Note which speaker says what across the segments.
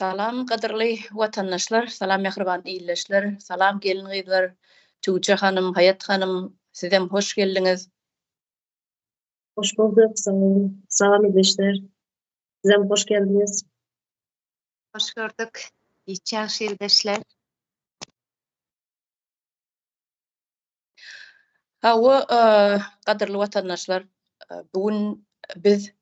Speaker 1: Salam gaderly watandaşlar, salam mehribaan iyleşler, salam gelin gyzlar, Tuğçe hanım, Hayat hanım, sizem hoş geldiňiz.
Speaker 2: Hoş bulduk. Salam edeşler. Sizem hoş geldiniz.
Speaker 3: Hoş gördük. Geçen ildeşler.
Speaker 1: Hawa gaderly watandaşlar, bugün biz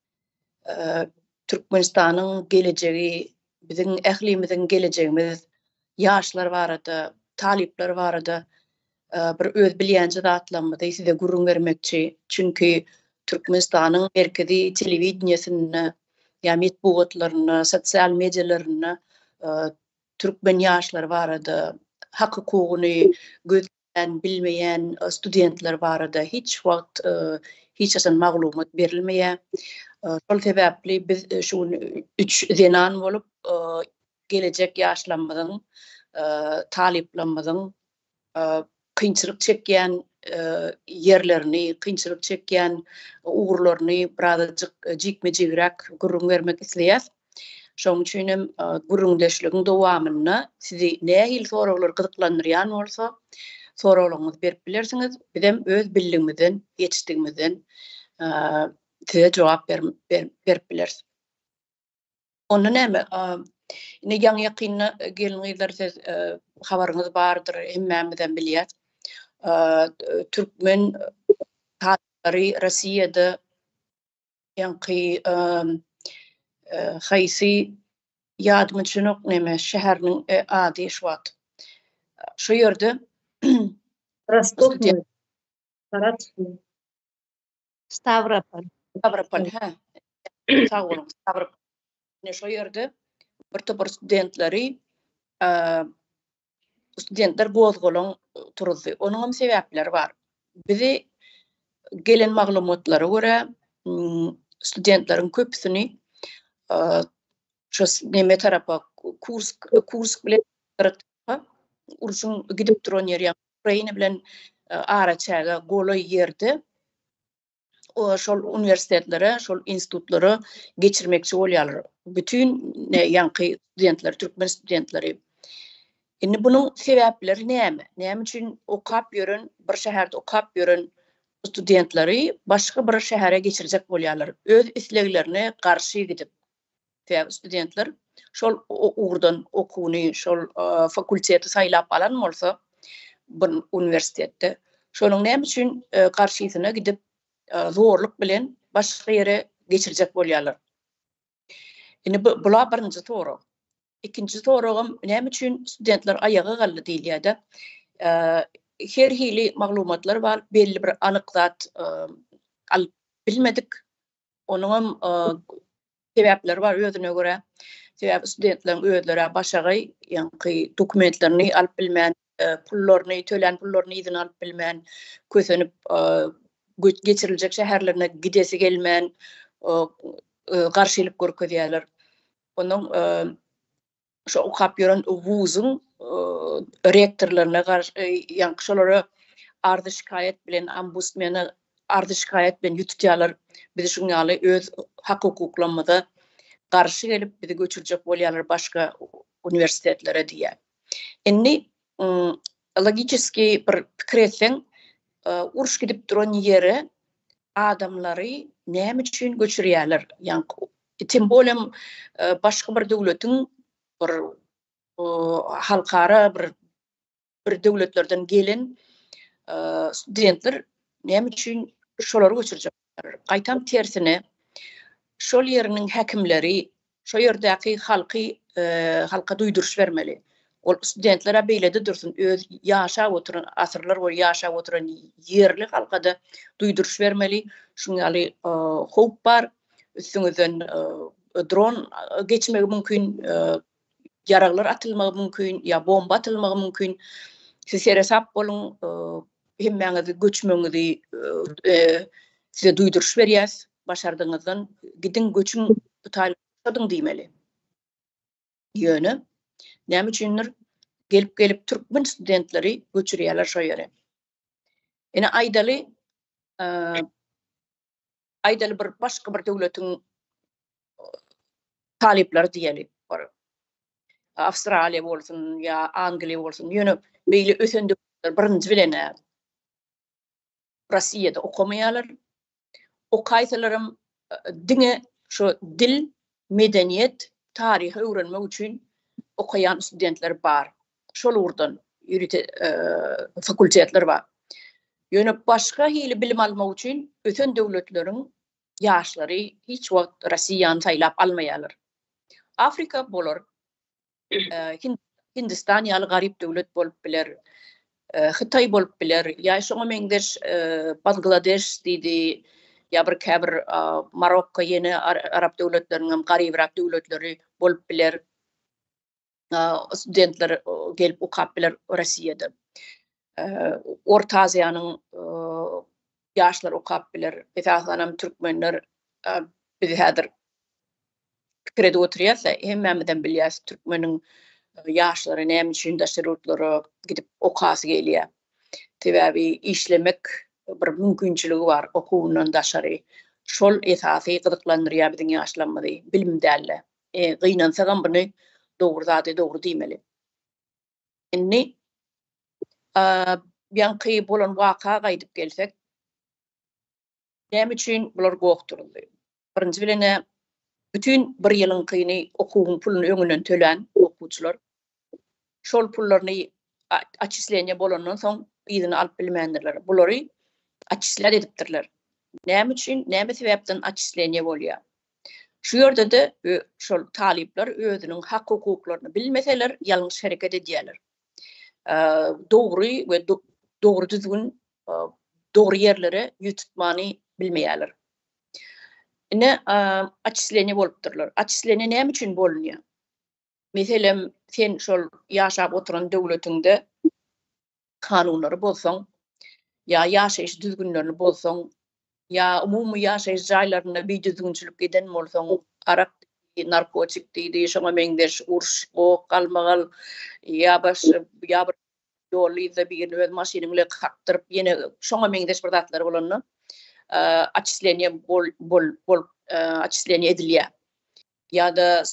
Speaker 1: Türkmenistanyň gelejegi, biziň ählimiziň gelejegimiz, ýaşlar barada, talipler barada bir öz bilýänçi zatlarymyzy size gurrun bermekçi. Çünki Türkmenistanyň merkezi telewizionyasynda, ýa metbuatlaryna, sosial medialaryna türkmen ýaşlar barada hak hukugyny gözleýän, bilmeýän studentler barada hiç wagt hiç asan maglumat berilmeýär. Şol sebäpli biz şu 3 zenan bolup gelecek ýaşlarymyzyň, taliplerimizin kynçylyk çekýän yerlerini, kynçylyk çekýän ugurlaryny birazajyk jikme-jigirak gurrun bermek isleýäs. Şoň üçin hem gurrundeşligiň dowamyna sizi nähil soraglar gyzyklandyrýan bolsa, soraglaryňyzy berip bilersiňiz. Biz hem öz bildigimizden, ýetişdigimizden size jogap berip bileriz. Onda näme? Ine ýaňy ýakyna gelin gyzlar siz habaryňyz bardyr, hemmämizden bilýär. Türkmen taýlary Rossiýada ýanky haýsy ýadymy düşünok näme şäherniň ady şuwat. Şu ýerde
Speaker 2: Rostov mu? Saratov.
Speaker 3: Stavropol.
Speaker 1: Stavropol, ha. Sağ olun, Stavropol. Ne şu ýerde bir topar studentleri studentler gozgolan turdy. Onuň hem sebäpleri bar. Bizi gelen maglumatlary görä studentleriň köpüsini şu näme tarapa kurs bilen urşun gidip duran ýer Ukraina bilen araçaga goly ýerde şol universitetlere, şol institutlara geçirmekçi bolýarlar. Bütün ýanky studentler, türkmen studentleri. Indi bunyň sebäpleri näme? Näme üçin okap ýören, bir şäherde okap ýören studentleri başga bir şähere geçirjek bolýarlar. Öz isleglerine garşy gidip studentler şol ugurdan okuwny, şol fakulteti saýlap alan bolsa, bir universitetde şonuň näme üçin garşysyna gidip zorluk bilen başga ýere geçirjek bolýarlar. Indi bular birinji sorag. İkinci soragym näme üçin studentler ayaga galdy diýilýär-de. Her hili maglumatlar bar, belli bir anyk zat bilmedik. Onuň hem sebäpleri bar özüne görä. Sebäbi studentleriň özleri başagy ýanky dokumentlerini alyp bilmän, pullaryny, tölen pullaryny izin alyp bilmän, kösenip geçiriljek şäherlerine gidesi gelmän, garşylyk görkezýärler. Onuň şu okap ýören wuzyň rektorlaryna ýanky şolary ardy şikayet bilen ombudsmana ardy şikayet bilen ýutýarlar. Biz şuň ýaly öz hak hukuklarymyza garşy gelip bizi göçürjek bolýarlar başga universitetlere diýär. Indi logiski bir pikir etseň, uruş gidip duran ýere adamlary näme üçin göçürýärler? Ýanky tim bolem başga bir döwletiň bir halkara bir döwletlerden gelen studentler näme üçin şolary göçürjekler? Gaýtam tersine şol ýeriniň häkimleri şo ýerdäki halka duýduruş bermeli. Ol studentlere beýlede dursun, öz ýaşap oturan, asyrlar boýy ýaşap oturan ýerli halkada duýduruş bermeli. Şuň ýaly howp bar, üstüňizden dron geçmegi mümkin, yaraglar atylmagy mümkin, ýa bomba atylmagy mümkin. Siz heresap bolun, hemmäňizi göçmeňizi size duýduruş berýäs, başardyňyzdan gidin göçüň taýladyň diýmeli. Ýöne näme üçindir gelip türkmen studentleri göçürýärler şo ýere. Ene aýdaly bir başga bir döwletiň talipleri diýeli. Avustralya bolsun ya Angliya bolsun ýöne beýle ösende birinji bilene Russiýada okumaýarlar. Okaýsalarym diňe şu dil, medeniýet, taryhy öwrenmek üçin okayan studentler bar. Şol urdan fakultetler bar. Ýöne başga hili bilim almak üçin öten döwletleriň ýaşlary hiç wagt Russiýany saýlap almaýarlar. Afrika bolar, Hindistan ýaly garyp döwlet bolup biler, Hytaý bolup biler, ýa şoňa meňdeş Bangladeş diýdi, ýa bir käbir Marokko ýene Arap döwletleriniň garyp Arap döwletleri bolup biler. Studentler gelip okap biler Russiýada. Orta Aziýanyň ýaşlary okap biler. Esasanam türkmenler biz häzir pikirde oturýarsa hemmemizden bilýäs türkmeniň ýaşlary näme üçin daşyryklary gidip okasy gelýär. Täbäbi işlemek bir mümkinçiligi bar okuwundan daşary. Şol esasy gyzyklandyrýar biziň ýaşlarymyzy bilim dälle. Gynansagan buny dogry zady dogry diýmeli. Inni ýanky bolan waka gaýdyp gelsek, näme üçin bular gowukturuldy? Birinji bilene bütün bir ýylyň kyny okuwun puluny öňünden tölen okuwçylar şol pullaryny atçislenýe bolandan soň ýygyny alyp bilmändirler. Bulary atçisler edipdirler. Näme üçin, näme sebäpden atçislenýe bolýar? Şu ýerde de şol talipler özüniň hak hukuklaryny bilmeseler ýalňyş hereket edýärler. Dogry we dogry düzgün dogry ýerlere ýetmany bilmeýärler. Ine atçislenýe bolupdyrlar. Atçislenýe näme üçin bolunýar? Meselem sen şol ýaşap oturan döwletiňde kanunlary bolsaň, ýa ýaşaýyş düzgünlerini bolsaň, ýa umumy ýaşaýyş jaýlaryna bir düzgünçilik eden bolsaň, arak, narkotik diýdi, şoňa meňdeş urş, ok, galmagal, ýa bir ýollyda bir öz maşynyňy hakdyryp ýene şoňa meňdeş bir zatlar bolany atçislenýe atçislenýe edilýär. Ýa-da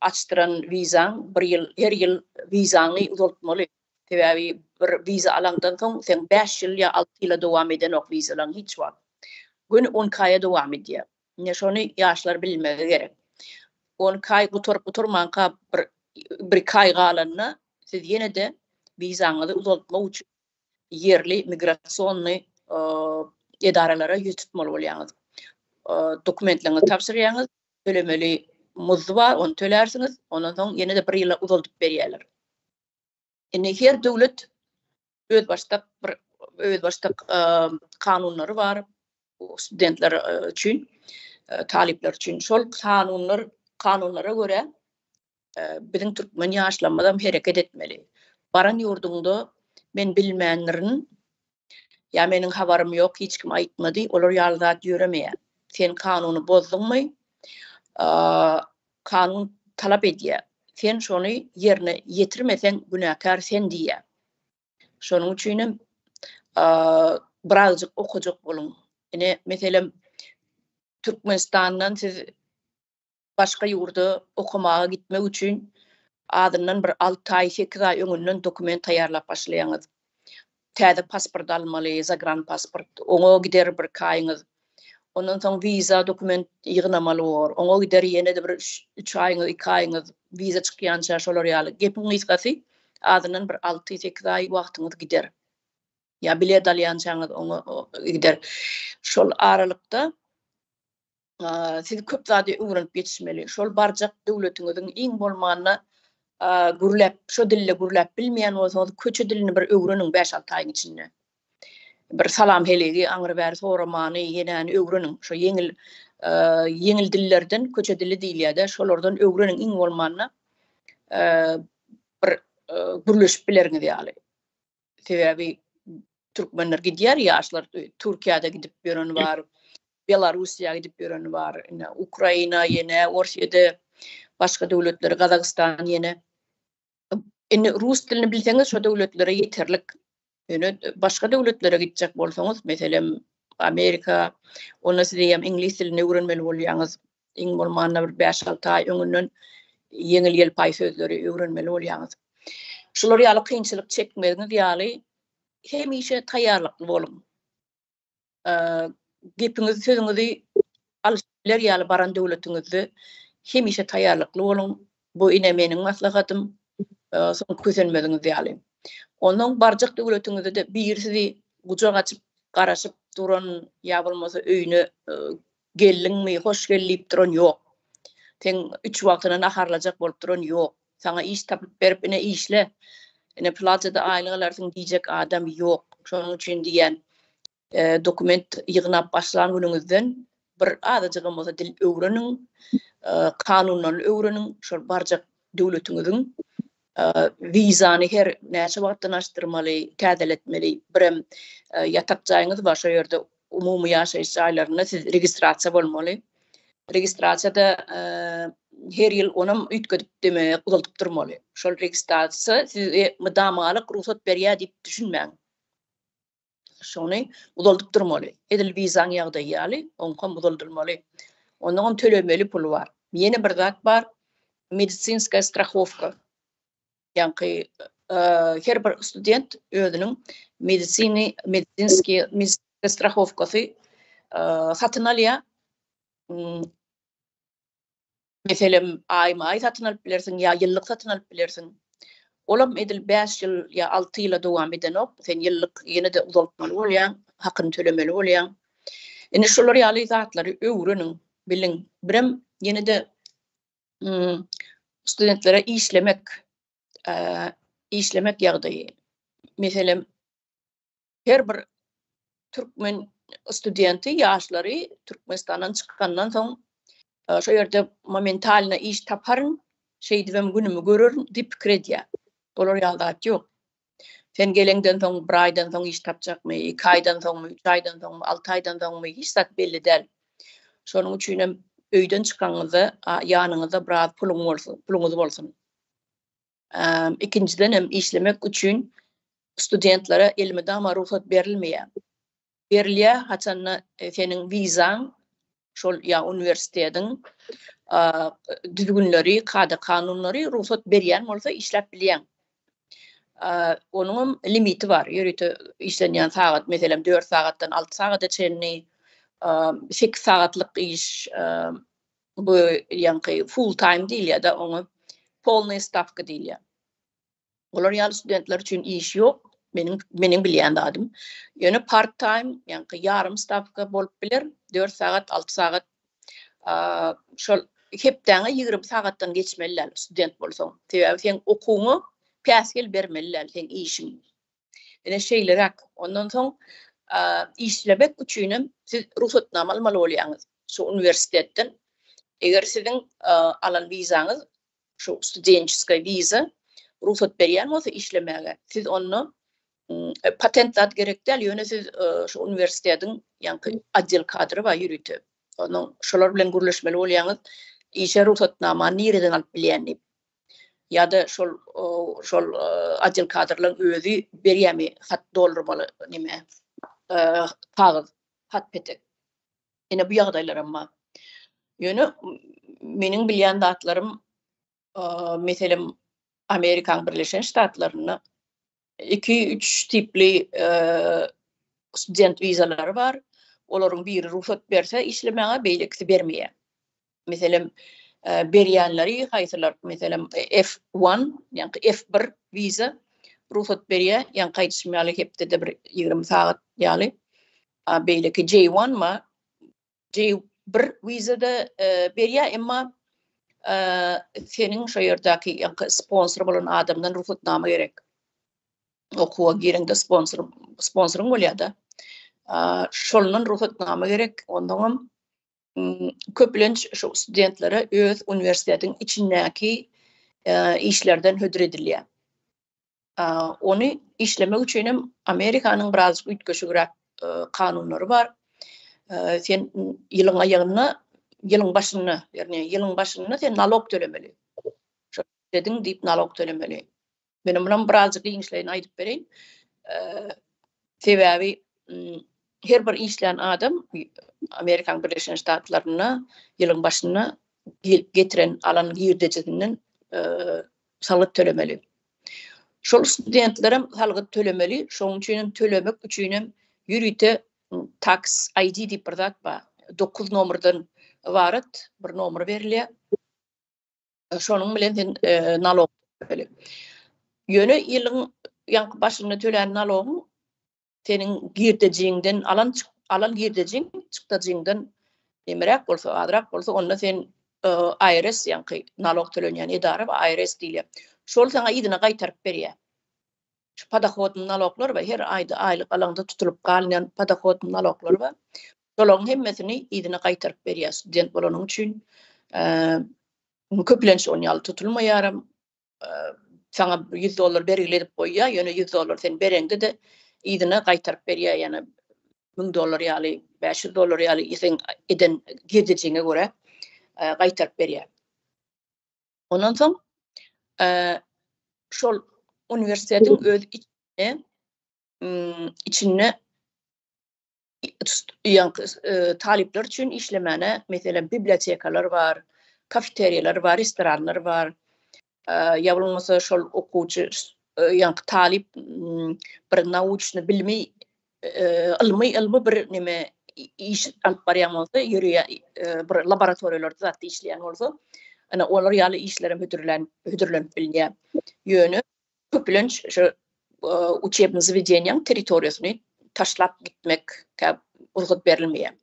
Speaker 1: açdyran wizaň bir ýyl, her ýyl wizany uzaltmaly. Täbäbi bir wiza alandan soň sen 5 ýyl ýa 6 ýyla dowam eden ok wizalar hiç wagt. Gün 10 kaýa dowam edýär. Ine şonu ýaşlar bilmegi gerek. 10 kaý guturmanka bir kaý galanyna siz ýene de wizaňyzy uzaltmak üçin yerli migrasiýony edaralara ýetitmeli bolýaňyz. Dokumentlerini tapşyrýaňyz, tölemeli muzdy bar, onu tölersiňiz, ondan soň ýene de bir ýyla uzaltyp berýärler. Ine her döwlet öz başda kanunlary bar studentler üçin, talipler üçin. Şol kanunlara göre biziň türkmen ýaşlanmadan hereket etmeli. Baran ýurdunda men bilmänlerin ýa meniň habarym ýok, hiç kim aýtmady, olar ýalzat ýöremeýär. Sen kanuny bozdunmy? Kanun talap edýär. Sen şonu ýerine ýetirmesen günäkär sen diýär. Şonuň üçin birazjyk okujak bolun. Ine meselem Türkmenistandan siz başga ýurda okumaga gitmek üçin adından bir 6 ay 8 ay öňünden dokument taýýarlap başlaýaňyz. Täze pasport almaly, zagran pasport. Oňa gider bir kaýyňyz. Ondan soň viza dokument ýygnamaly bor. Oňa gider ýene de bir 3 aýyňyz, 2 aýyňyz viza çykýança şolar ýaly. Gepiňiz gasy adından bir 6-8 ay wagtyňyz gider. Ya bilet alýançaňyz oňa gider. Şol aralykda siz köp zady öwrenip ýetişmeli. Şol barjak döwletiňiziň iň bolmanyny gürläp, şo dille gürläp bilmeýän bolsaňyz köçe dilini bir öwrenin 5-6 aýyň içinde. Bir salam helegi, aňyr bäri soramany ýene öwrenin. Şo yeňil dillerden köçe dili diýilýär-de, şolardan öwrenin iň bolmanyny bir gürleşip bilerňiz ýaly. Sebäbi türkmenler gidýär, ýaşlar Türkiýede gidip ýören bar, Belarusiýa gidip ýören bar, Ukraina ýene, Orşýede başga döwletler, Gazakistan ýene. Rus dilini bilseňiz şo döwletlere ýeterlik. Başga döwletlere gitjek bolsaňyz, meselem Amerika, onda siz diýem ingliz dilini öwrenmeli bolýaňyz. Iň bolmanyna bir 5-6 ay öňünden yeňil ýelpay sözleri öwrenmeli bolýaňyz. Şular ýaly kynçylyk çekmediňiz ýaly hemişe taýýarlykly bolun. Gepiňizi sözüňizi alşylar ýaly baran döwletiňizi hemişe taýýarlykly bolun. Bu ine meniň maslahatym. Soň kösenmediňiz ýaly. Onuň barjak döwletiňizde de birisi gucak açyp garaşyp duran ýa bolmasa öýüne gelliňmi, hoş gelip duran ýok. Teň 3 wagtyna naharlajak bolup duran ýok. Saňa iş tapyp berip ine işle. Ine plazada aýlygalarsyň diýjek adam ýok. Şonuň üçin diýen dokument ýygnap başlan günüňizden bir adajaga bolsa dil öwreniň, kanunlaryny öwreniň, şol barjak döwletiňiziň vizany her näçe wagtdan açdyrmaly, täzeletmeli. Birem ýatak jaýyňyz bar, şo ýerde umumy ýaşaýyş jaýlaryna siz registrasiýa bolmaly. Registrasiýada her ýyl onam üýtgedip demek uzatyp durmaly. Şol registrasiýa size mydamalyk ruhsat berýär diýip düşünmäň. Şonu uzatyp durmaly. Edil vizaň ýagdaýaly, ondan uzatylmaly. Ondan tölemeli pul bar. Ýene bir zat bar, medisinska strahowka. Ýani her bir student özüniň medisinski strahowkasy satyn alýar. Meselem aýma-aý satyn alyp bilersiň ýa ýyllyk satyn alyp bilersiň. Olam edil 5 ýyl ýa 6 ýyla dowam edenok, sen ýyllyk ýene de uzatmaly bolýan, hakyny tölemeli bolýan. Ine şolar ýaly zatlary öwreniň, biliň. Birem ýene de studentlere işlemek ýagdaýy. Meselem her bir türkmen studenti ýaşlary Türkmenistandan çykkandan soň şo ýerde momentalna iş taparyn, şeýdibem günümi görürün diýip pikir edýär. Olar ýagdaýat ýok. Sen gelengden soň 1 aýdan soň iş tapjakmy, 2 aýdan soňmy, 3 aýdan soňmy, 6 aýdan soňmy hiç zat belli däl. Şonuň üçin hem öýden çykanyňyzda ýanyňyzda biraz puluňyz bolsun. İkinciden hem işlemek üçün studentlere elmydama ruhsat berilmeýär. Berilýär haçanna seniň vizaň şol ýa universitetiň düzgünleri, kada kanunlary ruhsat berýän bolsa işläp bilýän. Onuň limiti bar. Ýörüte işlenýän sagat meselem 4 sagatdan 6 sagata çenni 8 sagatlyk iş bu ýani full time diýil ýa-da onu polny stavka diýilýär. Olar ýaly studentler üçin iş ýok. Meniň bilýän dadym. Ýöne part time, ýani ýarym stavka bolup biler. 4 sagat, 6 sagat. Şol hepdeňe 20 sagatdan geçmeliler student bolsaň. Sebäbi sen okuňy päsgel bermeliler sen işiň. Ene şeýlerak. Ondan soň işlebek üçin siz ruhsatnama almaly bolýaňyz. Şu universitetden. Eger siziň alan vizaňyz şu studentska viza ruhsat berýän bolsa işlemäge, siz onu patentat gerek däl, ýöne siz şu universitetiň ýani adjel kadry bar ýürütip. Onu şolar bilen gürleşmeli bolýaňyz, işe ruhsatnama nireden alyp bilýän. Ya da şol adjel kadrlaryň özü berýärmi hat doldurmaly nime? Kağız, hat petek. Ene bu ýagdaýlar amma. Ýöne meniň bilýän datlarym meselem Amerikan Birleşen Ştatlaryna 2-3 tipli student vizalary bar. Olaryň biri ruhsat berse işlemäge beýlekisi bermeýär. Meselem berýänleri haýsylar meselem F1, ýani F1 viza ruhsat berýär, ýani gaýtışmaly hepde de bir 20 sagat ýaly. Beýleki J1 ma J1 vizada berýär, emma senin şo ýerdäki sponsor bolan adamdan ruhsatnama gerek. Okuwa girende sponsoryň bolýar da. Şolundan ruhsatnama gerek. Ondan köplenç şu studentlere öz universitetiň içindäki işlerden hödür edilýär. Onu işlemek üçin hem Amerikanyň biraz üýtgeşigirek kanunlary bar. Sen ýylyň aýagyna ýylyň başyna sen nalog tölemeli. Şo dediň diýip nalog tölemeli. Benim bilen birazcık işlerini aýdyp bereýin. Sebäbi her bir işleyen adam Amerikan Birleşen Ştatlaryna ýylyň başyna getiren alan girdecisinden salyk tölemeli. Şol studentlerim salyk tölemeli. Şoň üçin tölemek üçin ýürüte tax ID diýip bir zat bar. 9 nomerden barat bir nomer berilýär. Şonuň bilen sen nalog töle. Ýöne ýylyň ýanky başyna tölen nalogyň senin girdeciğinden alan girdeciğin çykdaciğinden emerek bolsa adrak bolsa onda sen IRS ýanky nalog tölenýän edara we IRS diýilýär. Şol sana ýygyna gaýtaryp berýär. Şu padahodun naloglar we her aýda aýlyk alanda tutulup galýan padahodun naloglar we şolaryň hemmesini ýygyna gaýtaryp berýär student bolanyň üçin. Köplenç on ýaly tutulmaýaram. Sana $100 berilip goýýar, ýöne $100 sen berende de ýygyna gaýtaryp berýär, ýani $1000 ýaly, $500 ýaly sen eden girdeciğine göre gaýtaryp berýär. Ondan soň şol universitetiň öz içine talipler üçin işlemene, mesela bibliotekalar var, kafeteriyalar var, restoranlar var. Ýa-bolmasa şol okuwçy talip bir nauçny bilmi ilmi bir nime iş alyp barýan bolsa, bir laboratoriýalarda zatda işleýän bolsa, ana olar ýaly işlere hödürlenip bilýär. Ýöne köplenç şu учебный заведениýaň territoriýasyny taşlap gitmek urgat berilmeýär.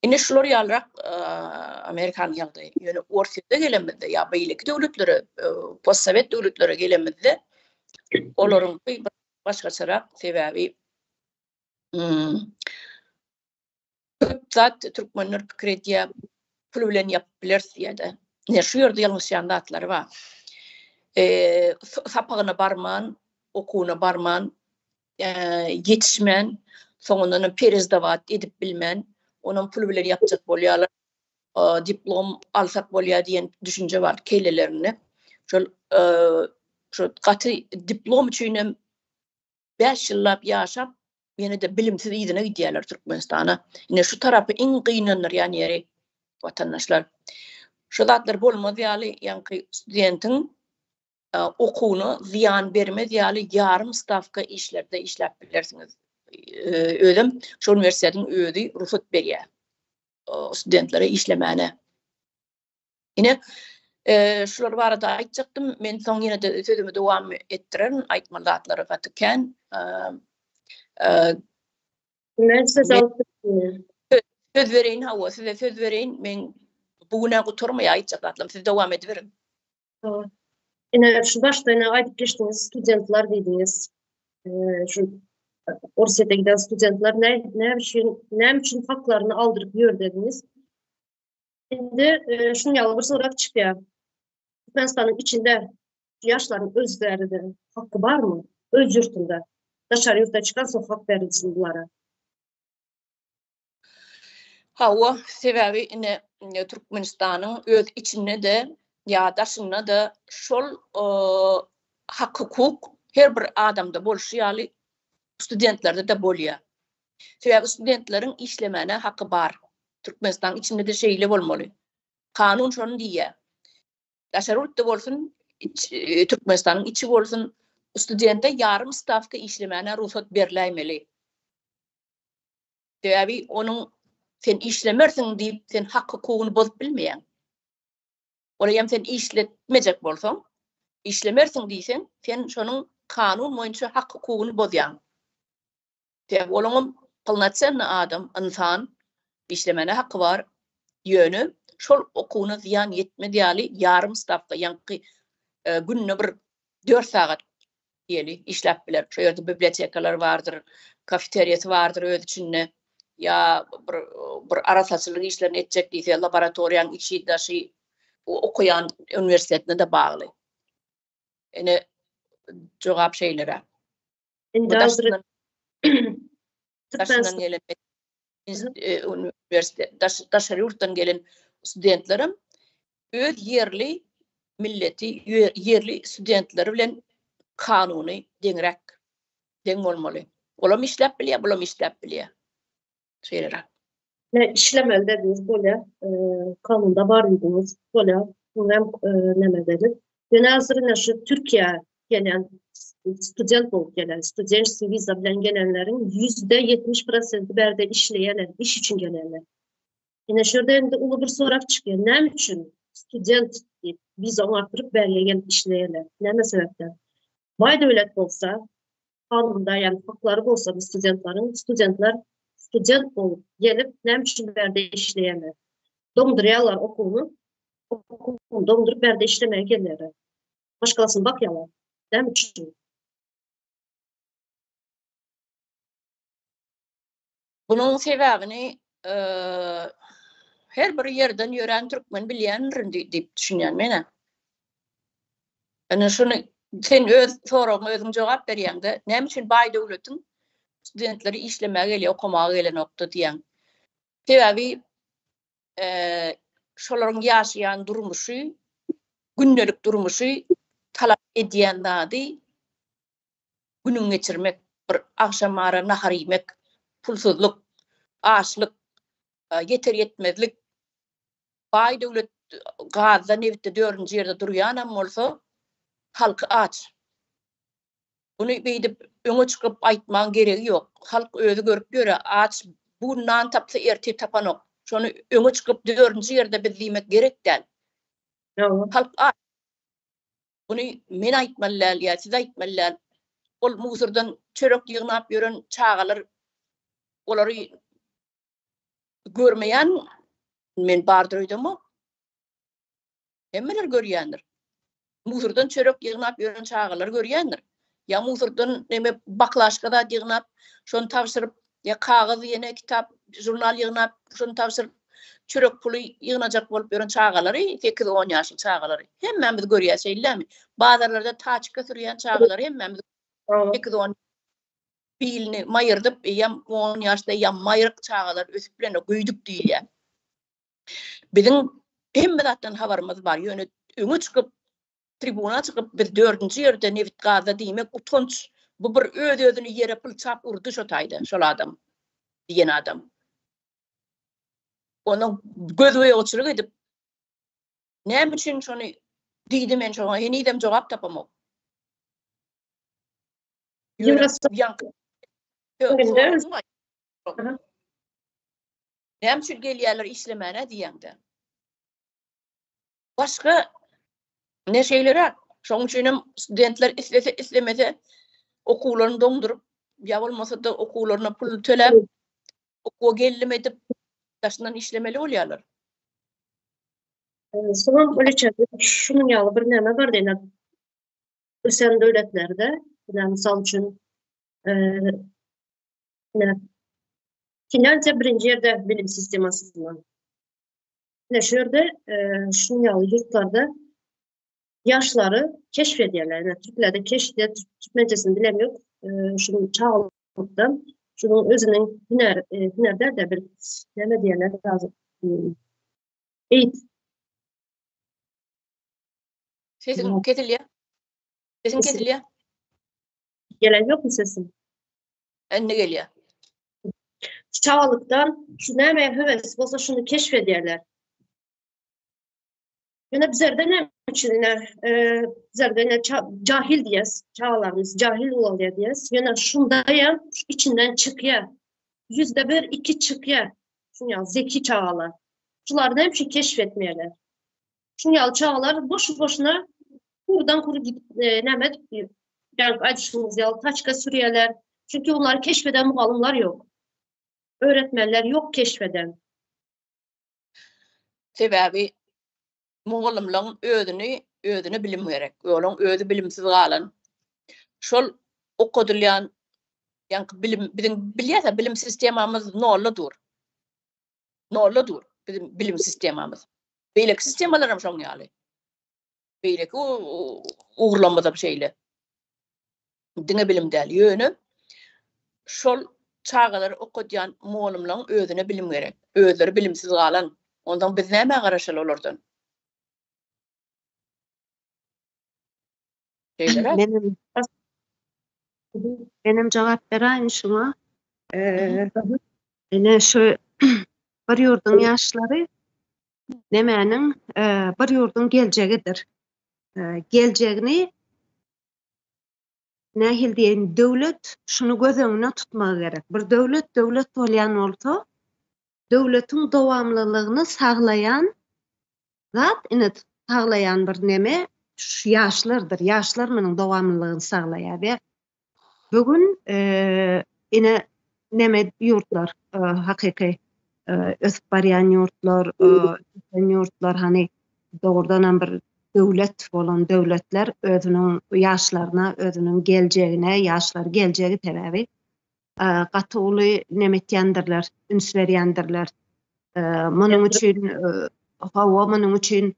Speaker 1: Ine şular ýalyrak Amerikan ýagdaýy. Ýöne ortada gelemizde ýa beýleki döwletlere, postsovet döwletlere gelemizde olaryň bir başgaçarak sebäbi zat türkmenler pikir edýär, pul bilen ýapyp bilersiýär. Ne şu ýerde ýalňyş atlary bar. Sapagyna barman, okuwuna barman, ýetişmen, soňundan perezdavat edip bilmen, onuň pul bilen ýapjak bolýarlar, diplom alsak bolýar diýen düşünje bar kelelerini. Şol gaty diplom üçin 5 ýyllap ýaşap, ýene de bilimsiz ýygyna gidýärler Türkmenistana. Ine şu tarapy iň gynanýar ýani ýeri watandaşlar. Şu zatlar bolmaz ýaly ýanky studentiň okuwuny ziyan bermez ýaly ýarym stavka işlerde işläp bilersiňiz. Özüm şu universitetiň özü ruhsat berýär studentlere işlemene. Ine şular barada aýtjaktym, men soň ýene de sözümi dowam etdiren aýtma zatlary gatyken söz bereýin hawa, size söz bereýin, men bugüne guturmaýa aýtjak zatlym, siz dowam ediberin.
Speaker 2: Ine şu başta aýdyp geçdiňiz studentlar diýdiňiz. Şu Orset'e giden studentler ne için haklarını aldırıp yiyor dediniz. Şimdi şunu yalıbır olarak çıkıyor. Türkmenistan'ın içinde yaşların özlerinde hakkı var mı? Öz yurtunda. Dışarı yurtta çıkarsa hak verilsin bunlara.
Speaker 1: Hawa sebäbi ine Türkmenistan'ın öz içinde de ya daşynda da şol hak hukuk her bir adamda bolşýaly studentlerde de bolýar. Sebäbi studentleriň işlemene hakkı bar. Türkmenistan içinde de şeýle bolmaly. Kanun şonu diýär. Daşary ýurtda bolsun, Türkmenistanyň içi bolsun, studente ýarym stavka işlemene ruhsat berilämeli. Sebäbi onuň sen işlemersiň diýip sen hak hukugyny bozup bilmeýän. Olayam sen işletmejek bolsaň, işlemersiň diýsen, sen şonuň kanun boýunça hak hukugyny bozýan. Sebäbi olaň kılnaçan adam, insan işlemene hakkı var. Ýöne şol okuwuna ziyan ýetmedi ýaly ýarym stavka ýanky günne bir 4 sagat diýeli işläp biler. Şu ýerde bibliotekalar bardyr, kafeteriýasy bardyr öz içinde. Ya bir arasaçylyk işlerini etjek diýse laboratoriýaň içi daşy okuyan üniversitetine de bagly. Ene jogap şeýlere. Daşynan gelen üniversite, daşary ýurtdan gelen studentlerim öz yerli milleti, yerli studentleri bilen kanuny deňrek bolmaly. Olam işläp bilýär, bulam işläp bilýär. Şeýlere.
Speaker 2: ne işlemeli dediniz böyle kanunda var dediniz böyle hem ne dedik. Yani hazır şu Türkiye gelen student olup gelen, student viza bilen gelenlerin %70% berde işleyenler, iş için gelenler. Yine şurada hem de ulu bir sorak çıkıyor. Ne için student viza artırıp berye gelip işleyenler? Ne sebepten? Vay devlet olsa, kanunda yani hakları olsa bu studentler student olup gelip ne için berde işleyenler? Donduruyorlar okulunu dondurup berde işlemeye gelirler. Başkalasını bakıyorlar. Ne için?
Speaker 1: Bunun sebebini her bir yerden yören Türkmen bilýändir diýip düşünýän mene. Ana şunu sen öz soragyna özüň jogap berýäňde, näme üçin baý döwletiň studentleri işlemäge gelýär, okumaga gelen nokta diýen. Sebebi şolaryň ýaşaýan durmuşy, gündelik durmuşy talap edýän zady günüň geçirmek, bir akşam ara nahar ýemek, pulsuzlyk, açlyk, yeter yetmezlik. Baý döwlet Gazda nebitde 4-nji ýerde durýanam bolsa halky aç. Bunu beýdip öňe çykyp aýtmaň geregi ýok. Halk özü görüp ýöre aç bundan tapsa erti tapanok. Şonu öňe çykyp 4-nji ýerde biz diýmek gerek däl. Halk aç. Bunu men aýtmallar, ýa siz aýtmallar. Ol musurdan çörek ýygnap ýören çagalar olary görmeýän men bardyrydymy? Hemmeler görýändir. Musurdan çörek ýygnap ýören çagalar görýändir. Ya musurdan neme baklaşkada ýygnap şonu tapşyryp ya kagaz ýene kitap, jurnal ýygnap şonu tapşyryp çörek puly ýygnajak bolup ýören çagalary 8-10 ýaşly çagalary hemmemiz görýäs eýlemi? Bazarlarda taçka sürýän çagalary hemmemiz 8-10 bilni maýyrdyp ýam 10 ýaşda ýam maýryk çagalar ösüp bilen güýdük diýilýär. Biziň hemme zatdan habarymyz bar. Ýöne öňe çykyp tribuna çykyp biz 4-nji ýerde Nevit Gazda diýmek utanç. Bu bir öz-özüni ýere pylçap urdy şo taýda, şol adam diýen adam. Onu gözüge oçuruk edip näme üçin şonu diýdim men şoňa henidem jogap tapamok. Näme üçin gelýärler işlemäne diýende. Başga ne şeýlere şoň üçin studentler islemese okuwlaryny doňdurup ýa bolmasa da okuwlaryna pul töläp okuwa geldim edip taşından işlemeli bolýarlar.
Speaker 2: Sonra böyle şunun ýaly bir näme bar diýen. Ösen döwletlerde, misal üçin Finlandiya birinci ýerde bilim sistemasyndan. Şu ýerde şunun ýaly ýurtlarda yaşları keşfediyorlar. Türklerde keşfediyor, Türkmencesini bilemiyor. Şunun çağlıktan, şunun özünün hünerler de bir ne diyorlar lazım. Eğit.
Speaker 1: Sesin kesilýär. Sesin kesilýär.
Speaker 2: Gelen yok mu sesin?
Speaker 1: Enne gelýär.
Speaker 2: Çağlıktan şu näme höwes bolsa şunu keşfediyorlar. Yani bizlerde ne için bizlerde cahil diyes, çağlarımız cahil oluyor diyes. Yani şundaya içinden çıkıyor. %1-2 çıkıyor. Şunu zeki çağlar. Şular da hep şey keşfetmeyeler. Şunu çağlar boşu boşuna buradan kuru gidip nemet yani açtığımız yal taçka sürüyorlar. Çünkü onları keşfeden muallimler yok. Öğretmenler yok keşfeden.
Speaker 1: Sebebi muallimlaryň özüni bilim gerek. Ýolun özü bilimsiz galan. Şol okudylýan ýa bilim biziň bilýärse bilim sistemamyz nolludur. Nolludur bizim bilim sistemamyz. Beýleki sistemalarym şoň ýaly. Beýleki uğurlanmada bir şeýle. Diňe bilim däl ýöne. Şol çağalar okudýan muallimlaryň özüne bilim gerek. Özleri bilimsiz galan. Ondan biz näme garaşaly olardan?
Speaker 3: Benim cevap veren şuna. Ene şu bir ýurdun ýaşlary nemäniň bir ýurdun geljegidir. Geljegini nähil diýen döwlet şunu göz öňüne tutmagy gerek. Bir döwlet bolýan bolsa, döwletiň dowamlylygyny saglayan zat, ine saglayan bir neme şu ýaşlardyr. Ýaşlar meniň dowamlylygyny saglaýar we bugün ine neme ýurtlar, hakyky ösüp barýan ýurtlar, hani dogrudan bir döwlet bolan döwletler özüniň ýaşlaryna, özüniň geljegine, ýaşlar geljegi täräbi gatyly nemetýändirler, üns berýändirler. Munyň üçin munyň üçin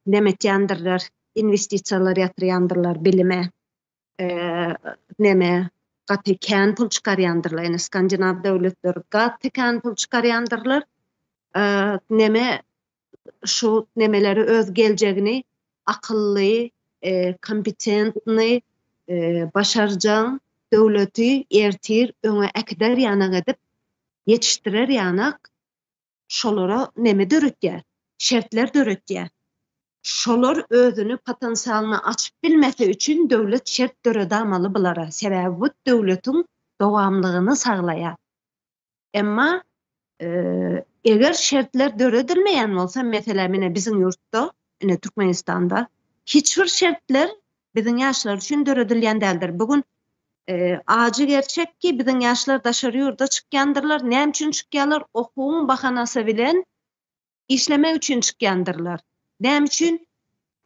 Speaker 3: nemetýändirler, investisiýalar ýatyrýandyrlar bilime. Neme gaty kän pul çykarýandyrlar. Ene Skandinaw döwletler gaty kän pul çykarýandyrlar. Neme şu nemeleri öz geljegini akylly, kompetentni, başarjan döwleti ertir öňe ekder ýana edip ýetişdirer ýanak şolara neme döretýär, şertler döretýär. Şolar özünü potensialini açıp bilmesi üçün döwlet şert döredamaly bulara. Sebäbi bu döwletiň dowamlygyny saglaýar. Emma eger şertler döredilmeýän bolsa, mesela mine biziň ýurtda, ine Türkmenistanda hiçbir şertler biziň ýaşlar üçin döredilýän däldir. Bugün acı gerçek ki biziň ýaşlar daşary ýurda çykýandyrlar. Näme üçin çykýarlar? Okuwyň bahanasy bilen işlemek üçin çykýandyrlar. Näme üçin?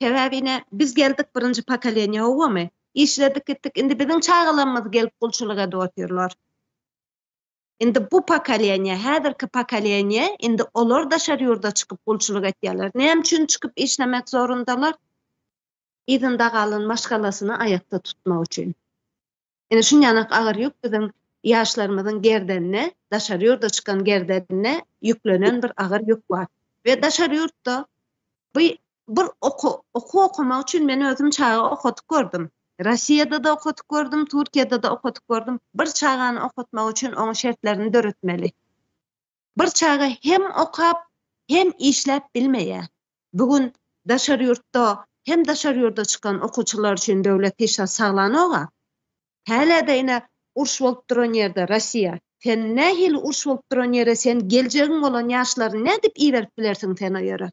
Speaker 3: Sebäbine biz geldik birinji pokoleniýa ogamy. İşledik gitdik. Indi biziň çağalanmaz gelip gulçuluk edip oturýarlar. Indi bu pokoleniýa, häzirki pokoleniýa, indi olar daşary ýurda çykyp gulçuluk etýärler. Näme üçin çykyp işlemek zorundalar? Ýa-da galyn maşgalasyny aýakda tutmak üçin. Ene şunýanak agyr ýük biziň ýaşlarymyzyň gerdenine, daşary ýurda çykan gerdenine ýüklenen bir agyr ýük bar. Ve daşary ýurtda bir okumak üçin men özüm çağa okutyp gördüm. Rossiýada da okutyp gördüm, Türkiýede da okutyp gördüm. Bir çağany okutmak üçin onuň şertlerini döretmeli. Bir çağa hem okap hem işläp bilmeýär. Bugün daşary ýurtda hem daşary ýurda çykan okuçylar üçin döwlet hiç saglanyga. Häle-de ine uruş bolup duran ýerde Rossiýa. Sen nähili uruş bolup duran ýere sen geljegin bolan ýaşlary ne dip iýerip bilersiň sen o ýere?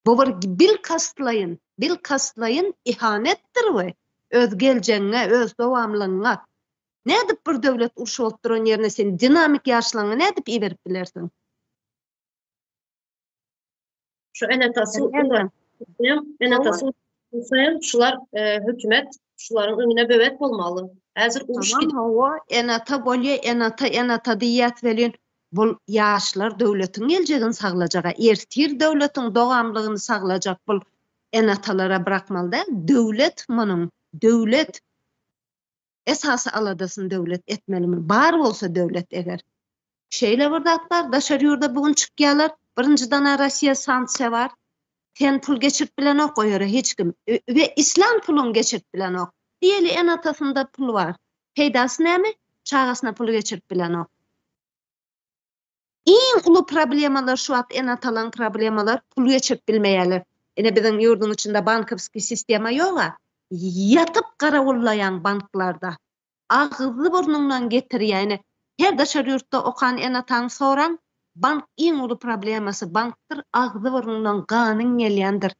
Speaker 3: Bu bil kastlayın ihanettir we öz geljegiňe, öz dowamlygyňa. Ne dip bir döwlet uruş bolup duran ýerine sen dinamik ýaşlaryňy ne dip iýerip bilersiň?
Speaker 2: Şu enatası şular hökümet şularyň öňüne böwet bolmaly. Häzir uruş
Speaker 3: enata bolýa, enata diýýät welin. Bu ýaşlar döwletiň geljegini saglajaga, ertir döwletiň dowamlygyny saglajak bu enatalara bırakmaly da. Döwlet esasy aladasyn döwlet etmelimi. Bar bolsa döwlet eger. Şeýle birdatlar daşary ýurda bugün çykýarlar. Birinjiden Rossiýa sanksiýa bar. Sen pul geçirip bilen ok o ýere hiç kim. Ve İslam pulun geçirip bilen ok. Diýeli enatasynda pul var. Peýdasy näme? Çağasyna pul geçirip bilen ok. Iň uly problemalar şu wagt enatalan problemalar pul geçirip bilmeýärler. Ene biziň ýurduň içinde bankowski sistema ýok-a. Yatıp garawallayan banklarda. Ağzı burnundan getirýär. Ene her daşary ýurtda okan enataň soran bank iň uly problemasy bankdyr. Ağzı burnundan ganyň gelýändir.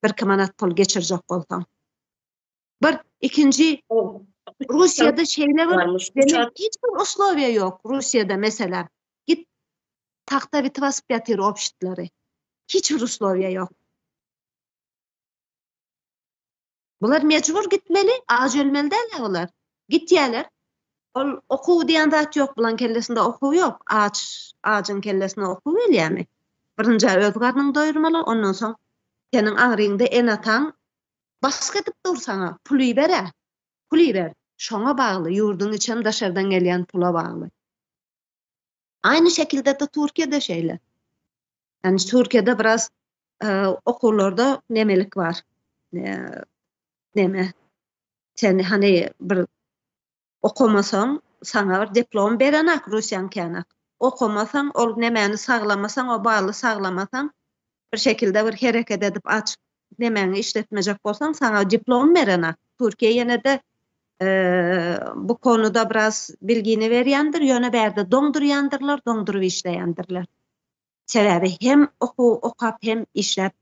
Speaker 3: 1 manat pul geçirjek bolsaň. Bir ikinci Russiýada şeýle bir hiç bir uslowiýa ýok. Russiýada mesela git taxta bitip asyp ýatyr opşitlary. Hiç bir uslowiýa ýok. Bular mecbur gitmeli, ağaç ölmeli däl olar. Gitýärler. Ol okuw diýen zat ýok, bulan kellesinde okuw ýok. Ağaçyň kellesine okuw elýärmi? Birinji öz garnyň doýurmaly, ondan soň seniň agyryňda enataň bask edip dursaňa puly ber. Şoňa bagly, ýurduň içem daşardan gelýän pula bagly. Aynı şekilde de Türkiye'de şeýle. Yani Türkiye'de biraz okullarda nemelik var. Neme? Sen hani bir okumasan sana bir diplom berenak Russiýan känak. okumasan, ol nemeni saglamasan, o bağlı saglamasan, bir şekilde bir hareket edip aç nemeni işletmejek bolsaň, sana diplom berenak. Türkiye ýene de bu konuda biraz bilgini berýändir, ýöne berde doňdurýandyrlar, doňdurup işleýändirler. Sebebi hem okap hem işlep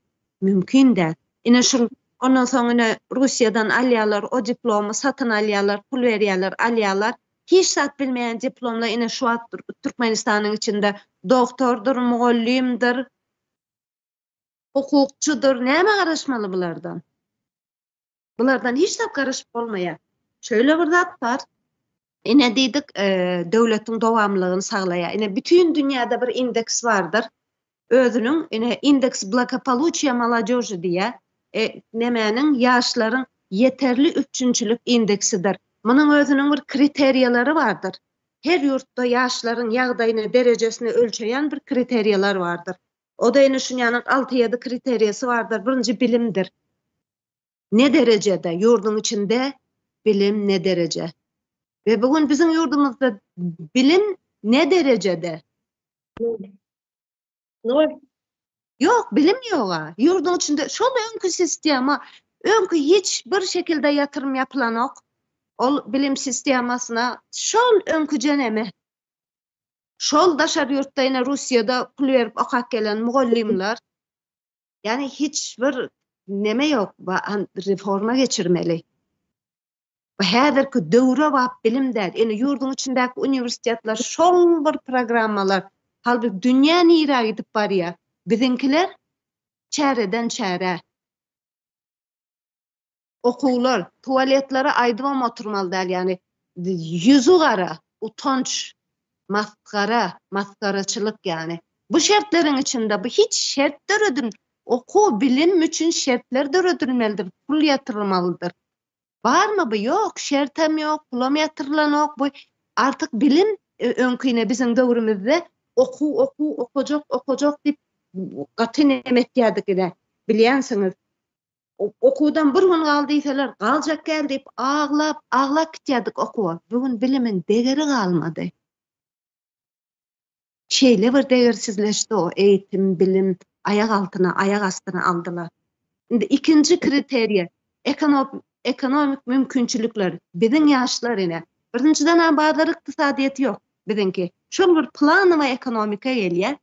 Speaker 3: mümkin de. Ine şul ondan soňra Russiýadan alýarlar, o diplomy satyn alýarlar, pul berýärler, alýarlar. Hiç sat bilmeyen diplomla ine şu an Türkmenistanyň içinde doktordur, mugallimdir, hukukçudur. Näme garaşmaly bulardan? Bulardan hiç sap garaşyp bolmaýar. Şöyle bir zat bar. Ine diýdik, döwletiň dowamlygyny saglaýar. Ine bütün dünýäde bir indeks bardyr. Özünün ine indeks благополучия молодежи diýe, nemäniň ýaşlaryň yeterli üçünçülük indeksidir. Munyň özünün bir kriteriýalary bardyr. Her ýurtda ýaşlaryň ýagdaýyny, derejesini ölçeýän bir kriteriýalar bardyr. O da ine şunýanyň 6-7 kriteriýasy bardyr. Birinji bilimdir. Ne derecede? Ýurdun içinde bilim ne derece? Ve bugün bizim yurdumuzda bilim ne derecede?
Speaker 2: Nol.
Speaker 3: Yok, bilim yok. Yurdun içinde şol önkü sistema, önkü hiç bir şekilde yatırım yapılan ok. O bilim sistemasına şol önkü cenemi. Şol daşar yurtta yine Rusya'da pul verip okak gelen mugallimler. Yani hiçbir neme yok. Reforma geçirmeli. Häzirki döwre wagt bilim der. Ene yurdun içindäki universitetler şol bir programmalar. Halbuki dünýä nira gidip barýar. Bizinkiler çäreden çäre. Okuwlar, tualetlere aýdym oturmaly däl, ýani yüzü gara, utanç, maskaraçylyk ýani. Bu şertleriň içinde bu hiç şert döredin. Oku bilim üçin şertler döredilmelidir, pul yatırılmalıdır. Var mı bu? Yok, şertem yok, pulam yatırılan yok. Bu artık bilim önküne bizim döwrümizde okujak dip gaty nemet ýadyk bilýänsiňiz. Okudan bir gün galdysalar, galjak gel dip ağlap gitýärdik okuwa. Bugün bilimin degeri galmady. Şeýle bir degersizleşdi o eğitim, bilim ayak astyna aldylar. Indi ikinci kriteriýa ekonomik mümkinçilikler. Biziň ýaşlar ine. Birinciden bazar ykdysadyýety ýok bizinki. Şol bir planyma ekonomika gelýär.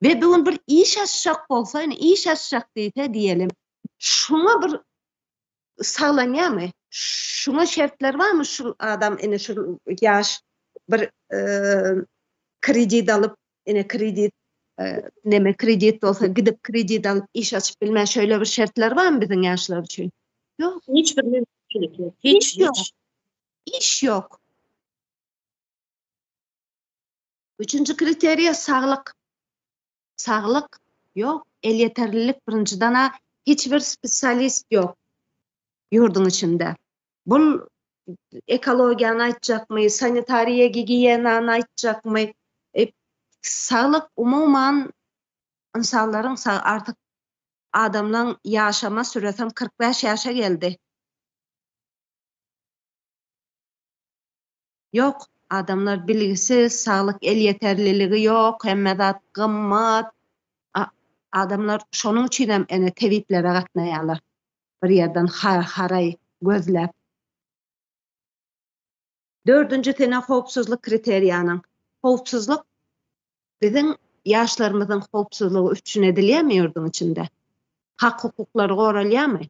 Speaker 3: Ve bugün bir iş açacak bolsa, iş açacak diyelim. Şuna bir sağlanýarmy? Şuna şertler barmy? Şu adam şu ýaş bir kredit alıp kredit olsa gidip kredit alıp iş açıp bilmän şöyle bir şertler barmy biziň ýaşlar üçin? Yok.
Speaker 2: Hiçbir mümkinçilik yok.
Speaker 3: Hiç yok. İş yok. Üçüncü kriteriýa saglyk. Saglyk yok. El yeterlilik birinciden hiçbir spesialist yok. Yurdun içinde. Bu ekologiýany aýtjakmy, sanitariýa, gigiýenany aýtjakmy? Saglyk umuman insanlaryň artık adamlaryň ýaşama süresi 45 ýaşa geldi. Yok, adamlar bilgisiz, saglyk el yeterliligi yok, hemme zat gymmat. Adamlar şonuň üçin hem ene tebiplere gatnaýarlar. Bir ýerden haray gözläp. Dördüncü tene howpsuzlyk kriteriýanyň. Howpsuzlyk biziň ýaşlarymyzyň howpsuzlygy üçin edilýärmi ýurdun içinde? Hak hukuklary goralýarmy?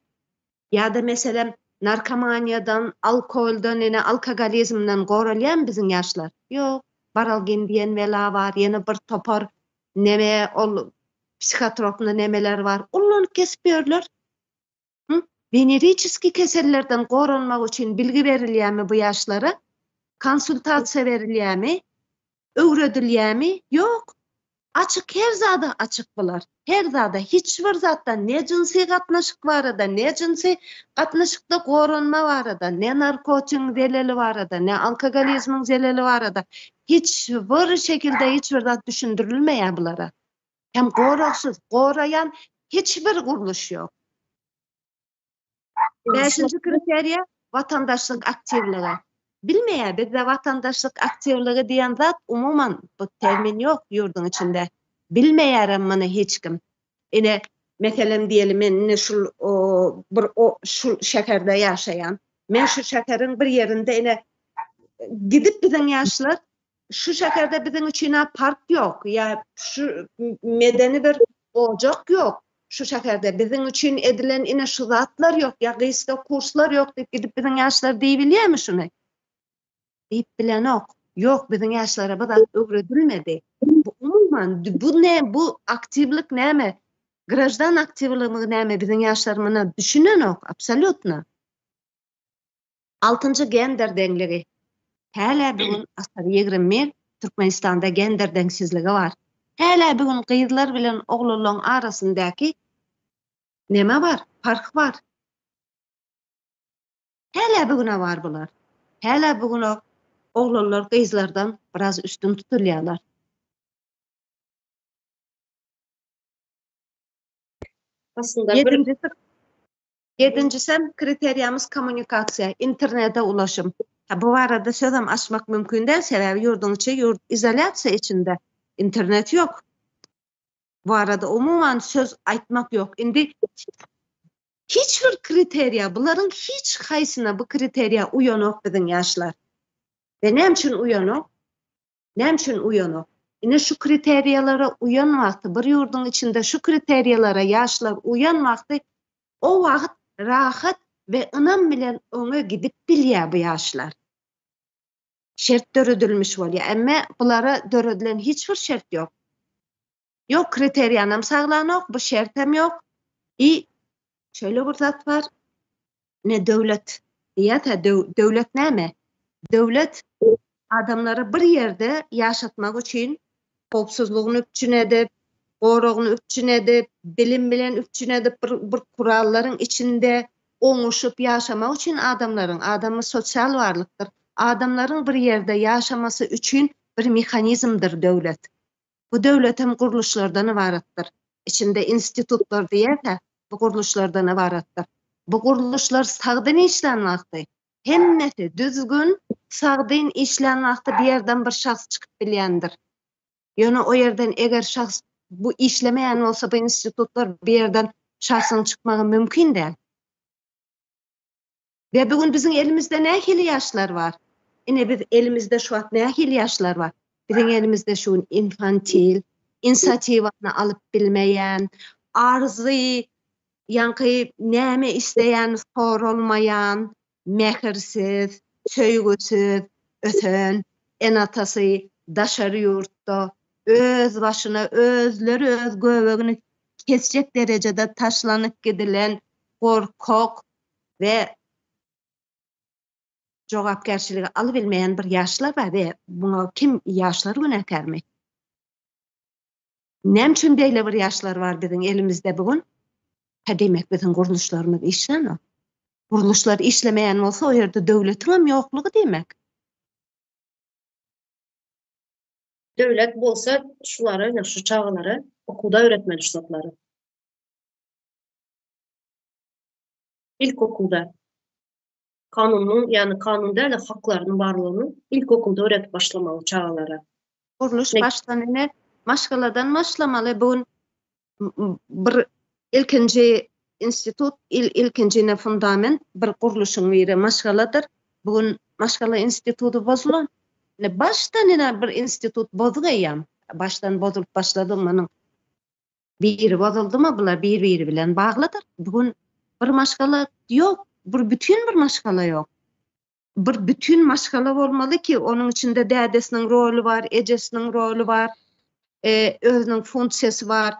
Speaker 3: Ýa-da meselem narkomaniýadan, alkoholdan, alkogolizmden goralýarmy biziň ýaşlar? Ýok, baralgin diýen bela bar, ýene bir topar neme ol psihotropny nemeler var. Onları kesip ýörler. Veneriçiski kesellerden goranmak üçin bilgi berilýärmi bu ýaşlara? Konsultasiýa berilýärmi? Öwredilýärmi? Ýok. Açık, her zada açık bular. Her zada, hiçbir zatda ne jinsi gatnaşyk barada, ne jinsi gatnaşykda goranma barada, ne narkotiğin zeleli barada, ne alkogolizmin zeleli barada. Hiçbir şekilde hiçbir zat düşündirilmeýär bulara. Hem goraksız, gorayan hiçbir guruluş yok. Beşinci kriteriýa vatandaşlyk aktivligi. bilmeýär. Bizde vatandaşlyk aktywlygy diýen zat umuman bu termin ýok ýurdun içinde. Bilmeýär muny hiç kim. Ine meselem diýelim, men şu şäherde ýaşaýan, men şu şäheriň bir ýerinde ine gidip biziň ýaşlar şu şäherde biziň üçin park ýok, ýa şu medeni bir ojak ýok. Şu şäherde biziň üçin edilen ine şu zatlar ýok, ýa gysga kurslar ýok diýip gidip biziň ýaşlar diýbilýärmi şuny? Diýip bilen ok. Ýok, biziň ýaşlara bu da öwredilmedi. Bu umuman bu ne? Bu aktivlik näme? Grajdan aktivligi näme? Biziň ýaşlar muny düşünen ok, absolutna. 6-njy gender dengligi. Häle bugün asar 20 Türkmenistanda gender dengsizligi bar. Häle bugün gyzlar bilen oglalaryň arasyndaky näme bar? Fark bar. Häle bugüne bar bular. Häle bugün oglanlar gyzlardan biraz üstün tutulýarlar.
Speaker 2: Aslında
Speaker 3: Yedincisi kriteriýamyz kommunikasiýa, internete ulaşım. Bu arada sözüm açmak mümkün değil, sebebi yurdun içi yurt izolasiýa içinde. İnternet yok. Bu arada umuman söz aytmak yok. Indi hiçbir kriteriýa, buların hiç haýsyna bu kriteriýa uýanok biziň ýaşlar. Ve näme üçin uýanok? Näme üçin uýanok? Ine şu kriteriýalara uýanmakdy, bir yurdun içinde şu kriteriýalara ýaşlar uýanmakdy, o wagt rahat ve ynam bilen öňe gidip bilýär bu ýaşlar. Şert döredilmiş bolýar, emma bulara döredilen hiçbir şert ýok. Ýok kriteriýanam saglanok, bu şert hem ýok. Şöyle bir zat var. Ne döwlet diýär, döwlet näme? Döwlet adamları bir yerde yaşatmak için hopsuzluğunu üpçün edip, goruğunu üpçün edip, bilim bilen üpçün edip bir kuralların içinde oňuşup yaşamak için adamı sosyal varlıktır. Adamların bir yerde yaşaması için bir mekanizmdir döwlet. Bu döwletin guruluşlardan ibaretdir. İçinde institutlar diýär, bu guruluşlardan ibaretdir. Bu guruluşlar sagdyn işlenmekdi. Hemmeti düzgün, sagdyn işlenmekdi bir yerden bir şahs çıkıp bilýändir. Ýöne o yerden eger şahs bu işlemeýän bolsa bu institutlar bir yerden şahsın çıkmagy mümkin değil. Ve bugün bizim elimizde nähili ýaşlar var? Ine biz elimizde şu wagt nähili ýaşlar var? Bizim elimizde şu infantil, inisiatiwany alyp bilmeýän, arzy, ýanky näme isleýän sorulmaýan, mehirsiz, söýgüsiz, ösen, enatasy daşary ýurtda öz başına özleri öz göbegini kesecek derecede taşlanıp gidilen korkak ve jogapkärçiligi alyp bilmeýän bir ýaşlar bar we buna kim ýaşlar günäkärmi? Näme üçin beýle bir ýaşlar bar biziň elimizde bugün? Demek biziň guruluşlarymyz işlenýär. Guruluşlar işlemeýän bolsa o ýerde döwletiň hem ýoklugy demek.
Speaker 2: devlet bolsa şuları, şu çağları okulda öğretmeli şu zatları. İlkokulda kanunun, yani kanun değil de haklarının varlığını ilkokulda öğretip başlamalı çağlara.
Speaker 3: Kuruluş baştan ene maşgaladan başlamalı. Bugün bir ilkinci institut, ilkinci fundament bir kuruluşun biri maşgaladır. Bugün maşgala institutu bozulan. Baştan ene bir institut bozulýan. Baştan bozulup başladım bunun. Biri bozuldu mu bular bir bilen bağlıdır. Bugün bir maşgala yok. Bir bütün bir maşgala yok. Bir bütün maşgala olmalı ki onun içinde dädesiniň rolü var, ejesiniň rolü var, özünün funksiyası var.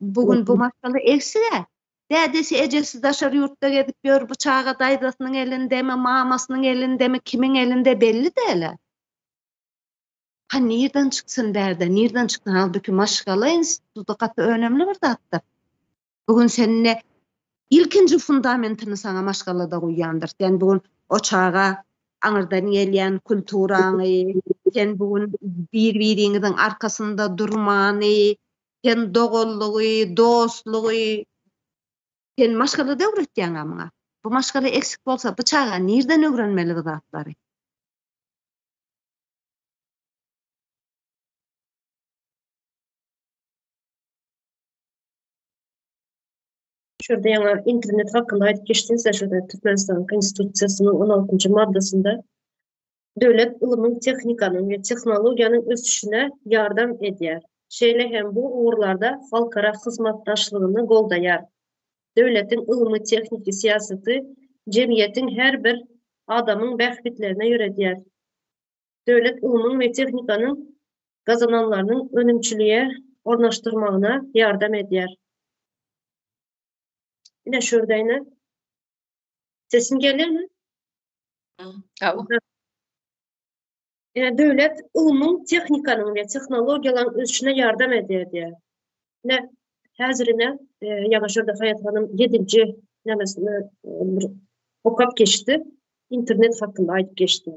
Speaker 3: Bugün bu maşgala eksik. Dädesi, ejesi daşary ýurtda gedip ýör bıçağa daýdasynyň elindemi, mamasynyň elindemi, kimin elinde belli değil. Ha nereden çıksın derdi, nereden çıksın? Halbuki maşgala institutu katı önemli bir zatdır. Bugün seninle ilkinci fundamentini sana maşgalada koýandyr. Sen bugün o çağa aňyrdan gelýän kulturany, sen bugün bir-biriňiziň arkasında durmany, sen dogullugy, dostlugy, sen maşgalada öwretýän amňa. Bu maşgala eksik bolsa bu çağa nereden öwrenmeli bu zatlary?
Speaker 2: Şurada yana internet hakkında ayıp geçtiğinizde şurada Türkmenistan Konstitusiyasının 16. maddesinde devlet ılımın, texnikanın ve texnologiyanın ösüşüne yardım eder. Şeýle hem bu uğurlarda halkara hyzmatdaşlygyny goldaýar. Devletin ılımı, texniki, siyasaty cemiyetin her bir adamın bäxtlerine ýöredýär. Devlet ılımın ve texnikanın gazananlarının önümçülüğe ornaştırmağına yardım eder. Yine şuradayına. Sesim gelir mi? Devlet ılımın, texnikanın ve texnologiyaların ösüşüne yardım eder diye. Ne hazırına yana şurada Hayat Hanım 7. nemesini okap geçti. İnternet hakkında ayıp geçti.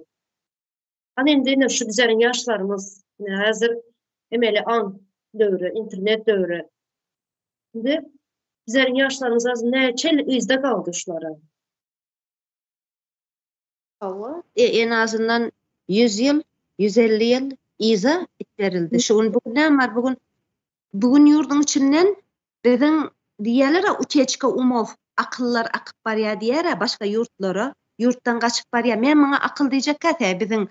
Speaker 2: Hani şu bizlerin yaşlarımız hazır emeli an dövrü, internet dövrü. Şimdi bizlerin yaşlarımız az neçel izde kaldışları.
Speaker 3: En azından 100 yıl, 150 yıl iza ittirildi. Şuun bugün ne var? Bugün yurdun içinden bizden diýerler uçeçke umov akıllar akıp barýar diýer, başka yurtlara yurttan kaçıp barýar. Men maňa akıl diýjek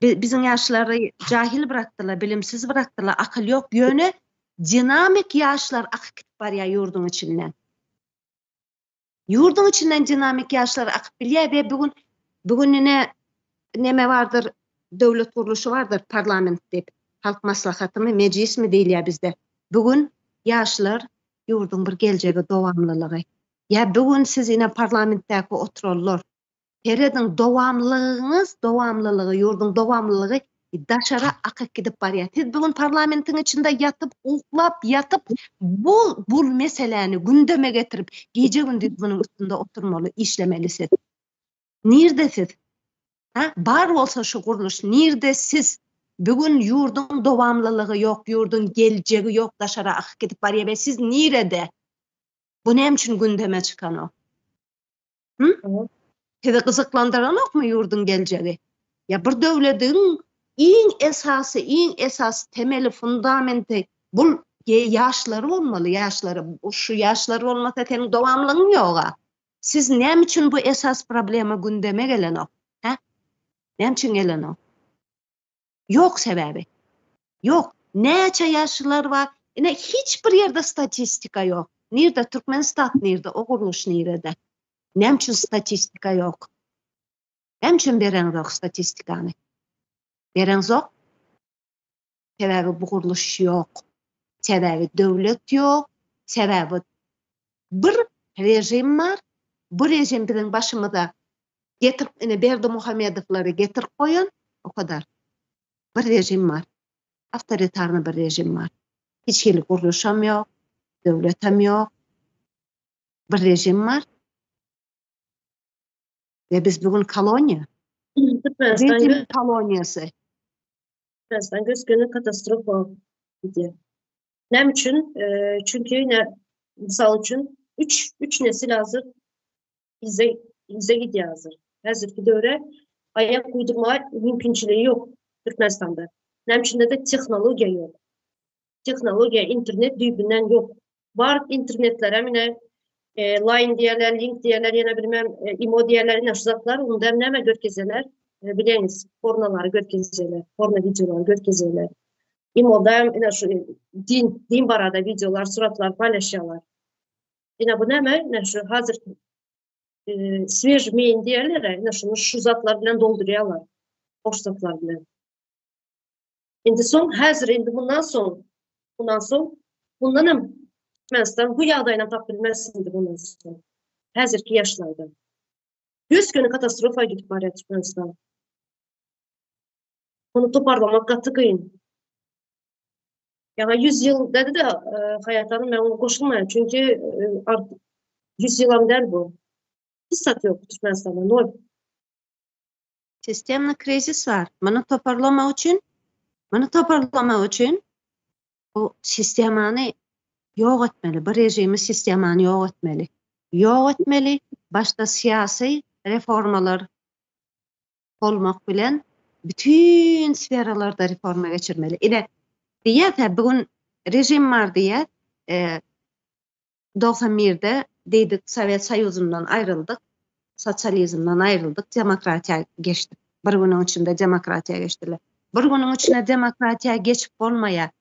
Speaker 3: bizim yaşları cahil bıraktılar, bilimsiz bıraktılar, akıl yok yöne dinamik yaşlar akıp barýar yurdun içinden. Yurdun içinden dinamik yaşlar akıp bilýär ve bugün neme vardır, devlet kuruluşu vardır, parlament deyip, halk maslahatı mı, meclis mi değil bizde. Bugün yaşlar yurdun bir geljegi dowamlylygy. Ya bugün siz yine parlamentteki otururlar. Teredin dowamlylygy, yurdun dowamlylygy daşara akıp gidip barýar. Siz bugün parlamentin içinde yatıp, uklap, yatıp bu meseleni gündeme getirip gece gündüz bunun üstünde oturmalı, işlemelisin. Nirdesiz? Bar olsa şu kuruluş, nirdesiz? Bugün yurdun dowamlylygy yok, yurdun geljegi yok, daşara akıp gidip barýar ve siz nirede? Bu ne için gündeme çıkan o? Sizi kızıklandıran okmu yurdun geljegi? Ya bir devletin en esas temeli, fundamenti bu yaşları olmalı, yaşları. Şu yaşları olmasa senin dowamlygyň ýok. Siz näme için bu esas problema gündeme gelen o? Näme için gelen o? Yok sebebi. Yok. Näçe yaşlılar var? Hiçbir yerde statistika yok. Nirde Türkmenistan, nirde o kuruluş nirede? Näme için statistika yok? Näme için beren yok statistikany? Beren yok. Sebebi bu kuruluş yok. Sebebi devlet yok. Sebebi bir rejim var. Bu rejim bizim başımıza getirip Berdi Muhammedovları getirip koyun. O kadar. Bir rejim var. Avtoritarny bir rejim var. Hiç hili kuruluşam yok. Devletem yok. Bir rejim var. Ve biz bugün koloniya. Rejim koloniyası.
Speaker 2: Türkmenistan gözgünü katastrofa diye. Nem için? Çünkü yine misal için 3 nesil hazır bize gidiyor hazır. Hazırki döwre ayak uydurma mümkünçiliği yok Türkmenistan'da. Nem içinde de teknolojiya yok. Teknolojiya, internet düýbünden yok. Var internetlere mine line diýerler, link diýerler, ýene bilmem imo diýerler, ýene şu zatlar, onda näme görkezeler? Bileniz, pornoları görkezeler, porno videoları görkezeler. İmo'da ýene şu din barada videolar, suratlar paylaşýarlar. Ýene bu näme? Ýene şu hazır свеж meýin diýerler, şu zatlar bilen doldurýarlar. Boş zatlar bilen. Endi bundan Türkmenistan bu ýagdaýyna tap bilmezdi bundan soň. Häzirki ýaşlarda. 100 günü katastrofa gidip barýar Türkmenistan. Onu toparlamak gaty kıyın. Yani 100 yıl dedi de Hayat Hanım, ben onu koşulmayayım. Çünkü 100 yılam der bu. Hiç satı yok Türkmenistan'da. Nol.
Speaker 3: Sistemli krizis var. Bunu toparlama için o sistemani yok etmeli. Bir rejimi sistemani yok etmeli. Yok etmeli. Başta siyasi reformalar olmak bilen bütün sferalarda reforma geçirmeli. Diýär bugün rejim var diýär. 91'de deydik Sovet Soyuzundan ayrıldık, sosyalizmden ayrıldık, demokratiya geçtik. Bir günün içinde demokratiya geçtiler. Bir günün içinde demokratiya geçip bolmaya,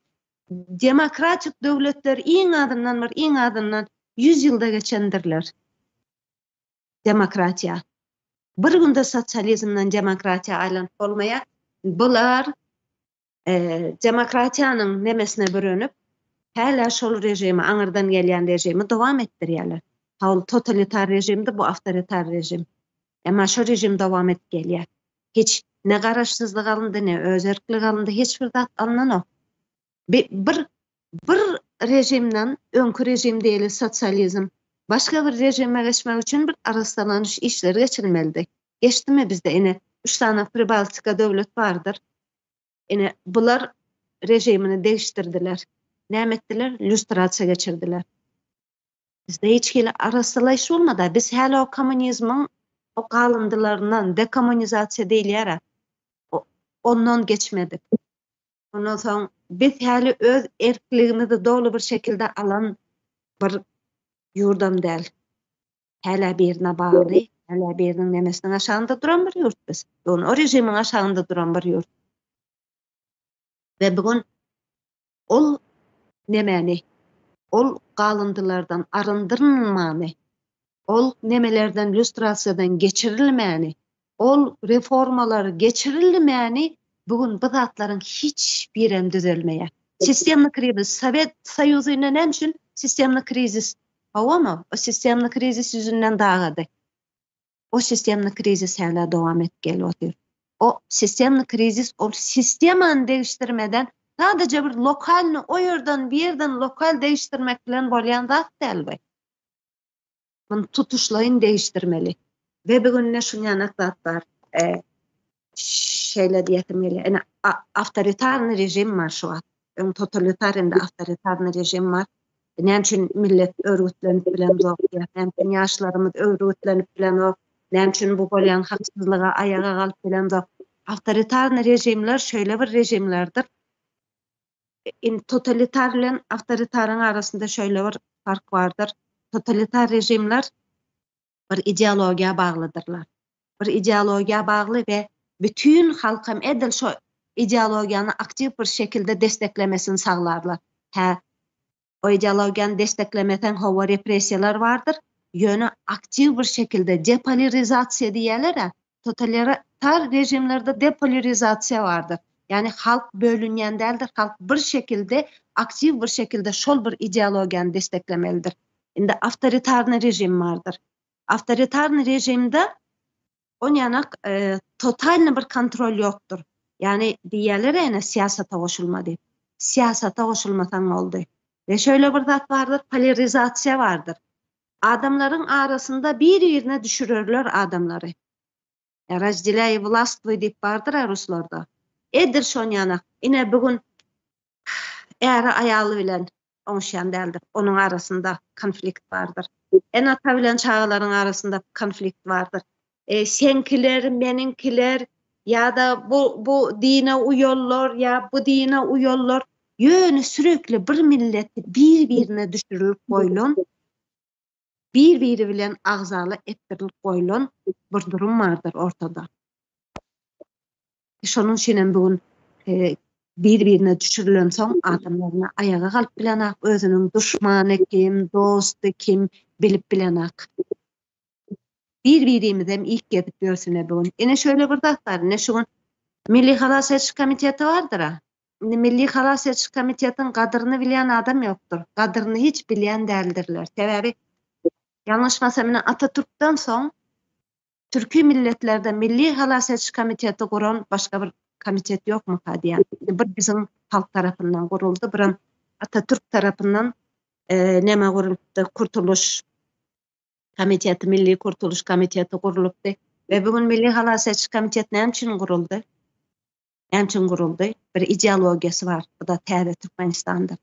Speaker 3: demokratik döwletler iň adından 100 ýylda geçendirler. Demokratiya. Bir günde sosyalizmden demokratiya aýlanyp bolmaya, bular demokratiýanyň nemesine bürünüp, häle şol rejimi, aňyrdan gelýän rejimi dowam etdirýärler. Ol totalitar rejimdi, bu awtoritar rejim. Emma şo rejim dowam edip gelýär. Hiç ne garaşsyzlyk alındy, ne özerklik alındy, hiç bir zat alınanok. Bir rejimden, öňkü rejim diýeli sosyalizm, başga bir rejime geçmek üçin bir araslananyş işleri geçirilmeli. Geçdimi bizde? Ene 3 tane Pribaltika döwlet bardyr. Ene bular rejimini değiştirdiler. Näme etdiler? Lüstrasiýa geçirdiler. Bizde hiç hili arasalaýyş bolmady. Biz häle o kommunizmin o galyndylaryndan dekommunizasiýa diýilýär. Ondan geçmedik. Ondan soň biz häle öz erkligimizi dogly bir şekilde alan bir ýurdam däl. Häle birine bagly, häle biriniň nemesiniň aşagynda duran bir ýurt biz. O rejimiň aşagynda duran bir ýurt. Ve bugün ol nemeni, ol galyndylardan arındyrylmany, ol nemelerden lüstrasiýadan geçirilmeni, ol reformalary geçirilmeni bugün bu zatlaryň hiç birem düzelmeýär. Sistemli krizis, Sovet Soýuzy ile näme üçin sistemli krizis? Awama, o sistemli krizis yüzünden dağıdy. O sistemli krizis häle dowam edip gelýär. O sistemli krizis, o sistemany değiştirmeden sadece bir lokalny o ýerden bir ýerden lokal değiştirmek bilen bolýan zat däl. Bunu tutuşlaryny değiştirmeli. Ve bugün ne şunýan zatlar şeýle diýetimeli. Ene awtoritarny rejim var şu an. Totalitarny awtoritarny rejim var. Näme üçin millet örgütlenip bilen zok, näme üçin ýaşlarymyz örgütlenip bilen zok, näme üçin bu bolýan haksızlyga ayaga galyp bilen zok. Awtoritarny rejimler şöyle bir rejimlerdir. Totalitar bilen awtoritaryň arasynda şöyle bir fark vardır. Totalitar rejimler bir ideologiýa baglydyrlar. Bir ideologiýa bagly we bütün halkam edil şo ideologiýany aktiv bir şekilde desteklemesini saglarlar. O ideologiýany desteklemeden hawa repressiýalar bardyr. Ýöne aktiv bir şekilde depolarizasiýa diýerler. Totalitar rejimlerde depolarizasiýa bardyr. Yani halk bölünýän däldir. Halk bir şekilde aktiv bir şekilde şol bir ideologiýany desteklemelidir. Indi awtoritarny rejim bardyr. Awtoritarny rejimde onyanak totalny bir kontrol ýokdur. Yani diýerler ene siyasata goşulma diýip. Siyasata goşulmasaň boldy. Ve şöyle bir zat vardır, polarizasiýa vardır. Adamların arasında bir-birine düşürürler adamları. Razdeляй властвуй diýip bardyr ruslarda. Edir şonýana. Ine bugün äri aýaly bilen oňşan däldir. Onuň arasında konflikt bardyr. En ata bilen çağalaryň arasında konflikt bardyr. Senkiler, meninkiler ya da bu dine uyollar ya bu dine uyollar. Ýöne sürekli bir milleti bir-birine düşürülip goýulan, bir-biri bilen agzaly etdirilip goýulan bir durum bardyr ortada. Şonuň üçin bugün bir-birine düşürülen soň adamlaryna ayaga galyp bilenak, özüniň duşmany kim, dosty kim bilip bilenak. Bir-birimiz hem ilk gelip görsüne bugün. Ene şöyle bir zat bar, ne şuň Milli Halas Etjik Komiteti bardyr. Milli Halas Etjik Komitetiň gadyryny bilen adam ýokdur. Gadyryny hiç bilýän däldirler. Sebebi ýalňyşmasam Atatürk'den soň Türki milletlerde Milli Halas Etjik Komiteti guran başga bir komitet ýokmu diýen. Bir bizim halk tarapyndan guruldy, bir Atatürk tarapyndan näme gurulupdy? Kurtuluş Komiteti, Milli Kurtuluş Komiteti gurulupdy. Ve bugün Milli Halas Etjik Komiteti näme üçin guruldy? Näme üçin guruldy? Bir ideologiýasy bar. Bu da täze Türkmenistan'da.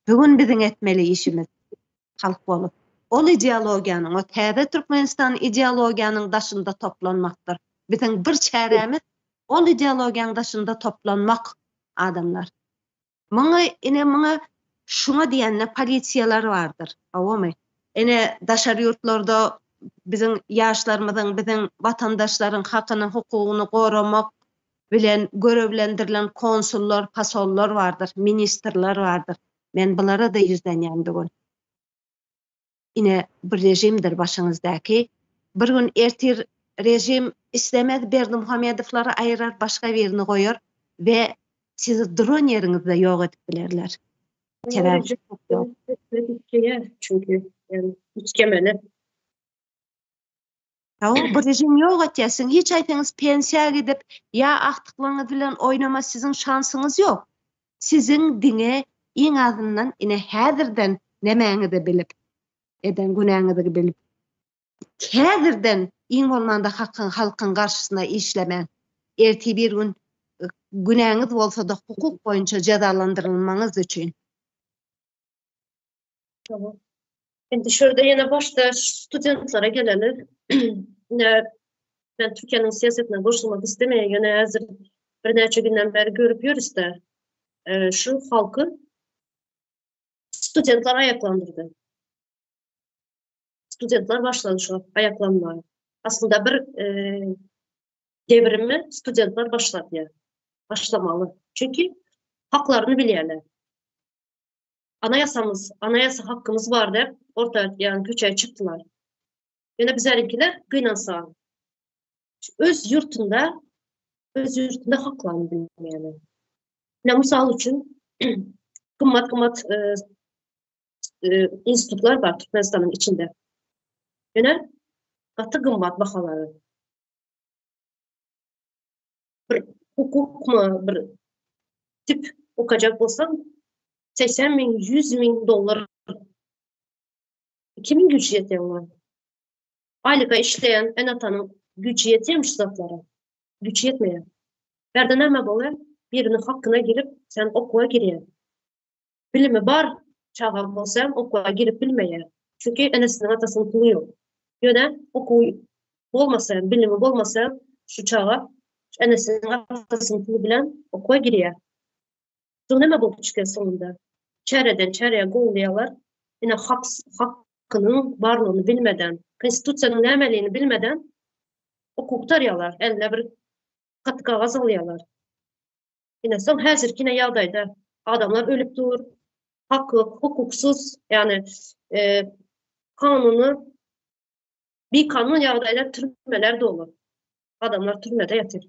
Speaker 3: Bugün biziň etmeli işimiz halk bolup. Ol ideologiýanyň, o täze Türkmenistan ideologiýanyň daşynda toplanmakdyr. Biziň bir çäremiz ol ideologiýanyň daşynda toplanmak adamlar. Muňa şuňa diýende polisiýalar bardyr. Awamy. ene daşary ýurtlarda bizim ýaşlarymyzyň, bizim vatandaşlaryň hakyny, hukugyny goramak bilen görevlendirilen konsullar, pasollar vardır, ministrler vardır. Men bulara da ýüzlenýän bugün. Ine bir rejimdir başyňyzdaki. Bir gün ertir rejim islemez Berdimuhamedowlary aýrar, başga birini goýar we sizi dron ýeriňizde ýok edip bilerler. Sebebi çok yok.
Speaker 2: Çünkü yani hiç kemene.
Speaker 3: Bu rejim ýok etýäsiň, hiç aýtaňyz pensiýa gidip ýa aktyklaryňyz bilen oýnama sizin şansınız yok. Sizin diňe iň azyndan ine häzirden nemäňizi bilip, eden günäňizi bilip, häzirden iň bolmanda halkyň garşysynda işlemen, erti bir gün günäňiz bolsa da hukuk boýunça jazalandyrylmaňyz üçin.
Speaker 2: Tamam. Şimdi şurada yine başta studentlara gelelim. Ben Türkiye'nin siyasetine koşulmak istemeye yine hazır bir neçe günden beri görüp yürüyoruz da şu halkı studentlar ayaklandırdı. Studentlar başladı şu ayaklanmaya. Aslında bir devrimi studentlar başladı ya. Başlamalı. Çünkü haklarını biliyorlar. Anayasa hakkımız var der. Orta yani köçeye çıktılar. Yine bizlerkiler kıynansa. Öz yurtunda haklarını bilmeyenler. Ne misal için kımmat institutlar var Türkmenistan'ın içinde. Yine katı kımmat bakaları. Bir hukuk mu bir tip okuyacak olsam 80 bin, 100 bin dolar. Kimin gücü yetiyor? Aylıka işleyen en atanın gücü yetiyormuş zatlara. Gücü yetmiyor. Verden hemen böyle birinin hakkına girip sen okula giriyor. Bilimi var çağa olsam okula girip bilmeye. Çünkü enesinin atasının pulu yok. Yine okul olmasa, bilimi olmasa şu çağa enesinin atasının pulu bilen okula giriyor. Sonra ne bu çıkıyor sonunda? Çereden çereye qoğulayalar. Yine hakkının varlığını bilmeden, konstitusiyanın əməliyini bilmeden hukuk tarayalar. Eline bir katı kağız alayalar. Yine son hazırki ne yağdaydı. Adamlar ölüp dur. Hakkı, hukuksuz yani kanunu bir kanun yağdayla türmeler de olur. Adamlar türmede yatır.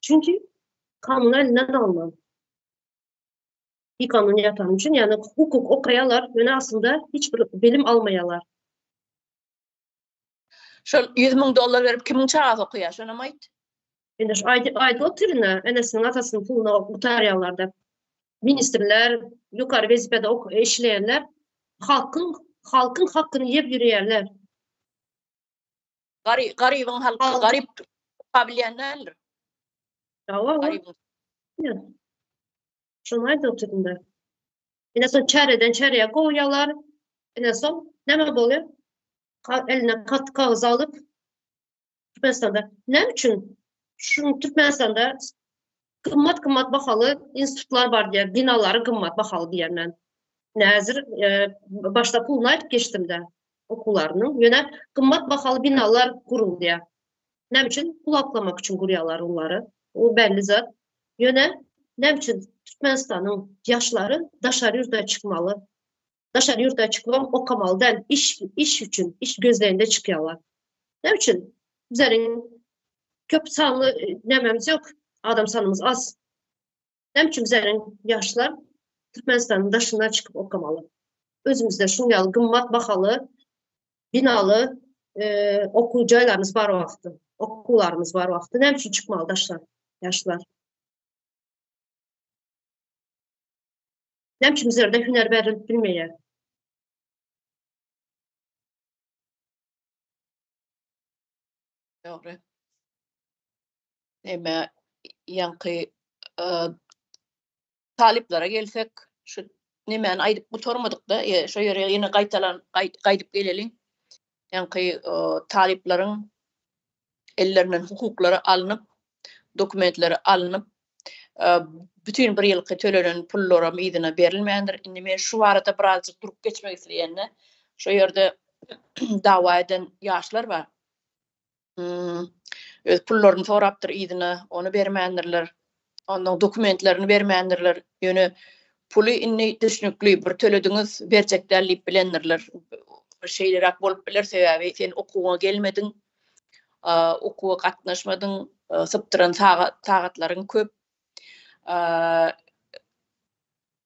Speaker 2: Çünkü kanunu elinden almam. Bir kanun yatan için yani hukuk okuyalar yine aslında hiçbir bilim almayalar.
Speaker 1: Şol 100 000 dolar verip kimin çağız okuýar, şona maýt?
Speaker 2: Yani şu ayda oturuna, enesinin atasının puluna okutayalarda ministrler, yukarı vazifede işleyenler halkın hakkını yep yürüyenler.
Speaker 1: Garibin halkı, garip kabilyenler.
Speaker 2: Tamam. Şunu ayda oturunda. Yine son çereden çereye koyuyorlar. Yine son ne mi oluyor? Eline kat kağız alıp Türkmenistan'da. Ne için? Şu Türkmenistan'da kımmat bakalı institutlar var diye, binaları kımmat bakalı diyenler. Nazır başta puluna geçtim de okullarının. Yine kımmat bakalı binalar kuruldu diye. Ne için? Pul aklamak için kuruyorlar onları. O belli zat. Yine ne için? Türkmenistan'ın yaşları daşarı yurda çıkmalı. Daşarı yurda çıkmalı, okamalı değil. İş için, iş gözlerinde çıkıyorlar. Ne için? Bizlerin köp sanlı nememiz yok. Adam sanımız az. Ne için bizlerin yaşlar Türkmenistan'ın daşına çıkıp okamalı. Özümüzde şunyalı, gımmat bakalı, binalı okuyucularımız var o vakti. Okullarımız var o vakti. Ne için çıkmalı daşlar, yaşlar? Ne için bizlerde hüner verilip bilmeye?
Speaker 1: Doğru. Eme yankı taliplere gelsek şu nemen aydıp bu tormadık da şu yere yine qaydyp gelelim. Yankı taliplerin ellerinden hukukları alınıp dokumentleri alınıp bütün bir yılki tölenen pullara ýygyna berilmeýändir. Indi men şu barada birazjyk durup geçmek isleýänne, şo ýerde dawa eden ýaşlar bar. Öz pullaryny sorapdyr ýygyna, onu bermeýändirler. Ondan dokumentlerini bermeýändirler. Ýöne pulu inni düşnükli bir tölediňiz berjekler diýip bilendirler. Bir şeýlerak bolup biler sebäbi sen okuwga gelmediň, okuwga gatnaşmadyň, sypdyran tagatlaryň köp.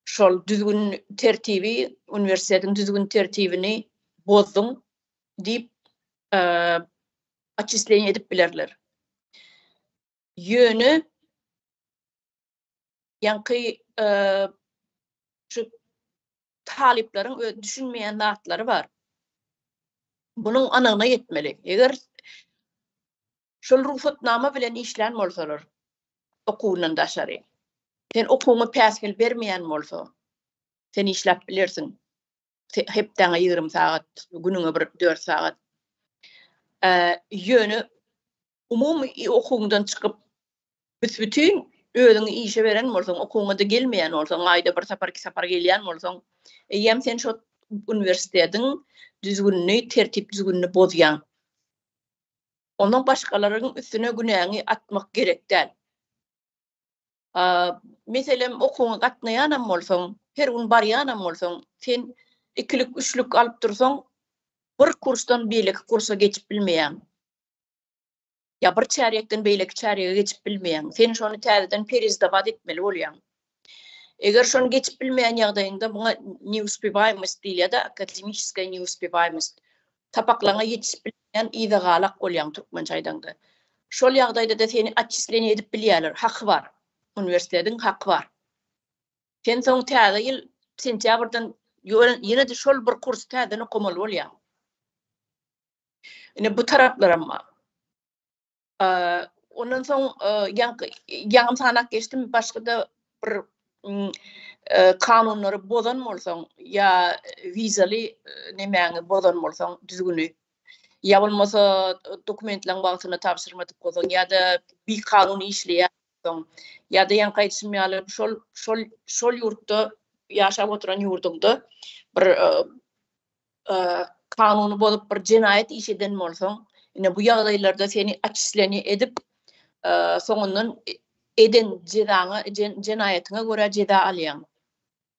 Speaker 1: Şol düzgün tertibi, üniversitetiň düzgün tertibini bozduň diýip atçisleýän edip bilerler. Ýöne ýanky şu talipleriň düşünmeýän natlary bar. Bunuň anagyna ýetmeli. Eger şol ruhsatnama bilen işlän bolsalar, okuwundan daşary. Sen okuwuňa päsgel bermeýän bolsa, sen işläp bilersiň. Hepden 20 saat, günüňe bir 4 saat. Ýöne umumy okuwundan çykyp bütün özüňi işe beren bolsaň, okuwuňa da gelmeýän bolsaň, aýda bir sapar, iki sapar gelýän bolsaň, ýem sen şo üniversitetiň düzgünni, tertip düzgünni bozýan. Ondan başgalaryň üstüne günäňi atmak gerek däl. Meselem okuwuňa gatnaýanam bolsaň, her gün barýanam bolsaň, sen ikilik, üçlük alyp dursaň, bir kursdan beýleki kursa geçip bilmeýän. Ya bir çärekden beýleki çärege geçip bilmeýän. Sen şonu täzeden perizdabad etmeli bolýan. Eger şonu geçip bilmeýän ýagdaýynda buňa не успеваемость diýilýär-de, akademiskiýa не успеваемость. Tapaklaňa ýetişip bilmeýän ýygalak bolýan türkmençaýda. Şol ýagdaýda da seni atçislen edip bilýärler, haky bar. Üniversitetiň haky bar. Sen soň täze ýyl sentýabrdan ýene de şol bir kurs täzeden okumaly bolýan. Ine bu taraplarym bar. Ondan soň ýaňam sanak geçdim, başga da bir kanunlary bozan bolsaň, ya vizaly nemäňi bozan bolsaň düzgünü, ya bolmasa dokumentleriň bagtyna tapşyrmadyk bolsaň, ya da bir kanun işleýär, ya da ýa-da gaýtşymýaly şol ýurtda ýaşap oturan ýurduňda bir kanuny bozup bir jinayet iş eden bolsaň, ine bu ýagdaýlarda seni atçisleni edip soňundan eden jinayetiňe göre jeda alýan.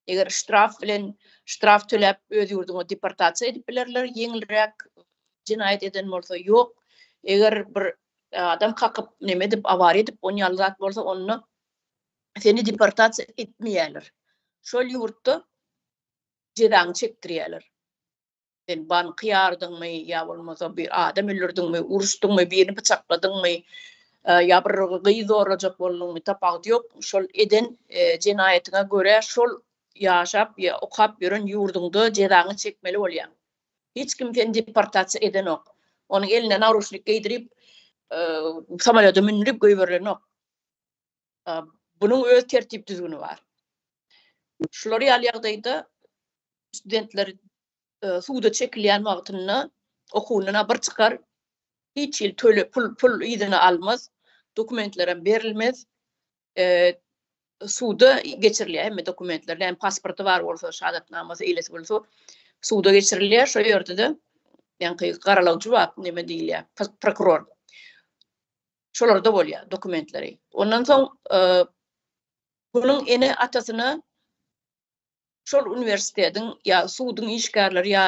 Speaker 1: Eger ştraf töläp öz ýurduňa deportasiýa edip bilerler, ýeňilrek jinayet eden bolsa ýok. Eger bir adam kakyp neme dip awary edip onu ýalzat bolsa onu seni deportasiýa etmeýärler. Şol ýurtda jedaň çekdirýärler. Sen ban kıyardyňmy, ýa bolmasa bir adam öldürdiňmi, uruşdyňmy, birini bıçakladyňmy, ýa bir gyýy zorlajak boldyňmy, tapagdy ýok. Şol eden jinayetine göre şol ýaşap ýa okap ýören ýurduňda jedaňy çekmeli bolýan. Hiç kim seni deportasiýa eden ok. Onuň eline naruşlyk giydirip, samolyota mindirip göýberlen ok. Bunuň öz tertip düzgünü bar. Şolar ýaly studentler suda çekilýän wagtyna okuwundan bir çykar, hiç ýyl töle pul ýygyny almaz, dokumentlerem berilmez, suda geçirilýär, hemme dokumentler, hem pasporty bar bolsa, şahadatnamasy eýlesi bolsa, suda geçirilýär, şo ýerde de ýanky garalawçy wagt neme diýilýär, prokuror. Şolarda bolýar dokumentleri. Ondan soň bunuň ene atasyna şol üniversitetiň ýa sudyň işgärleri ýa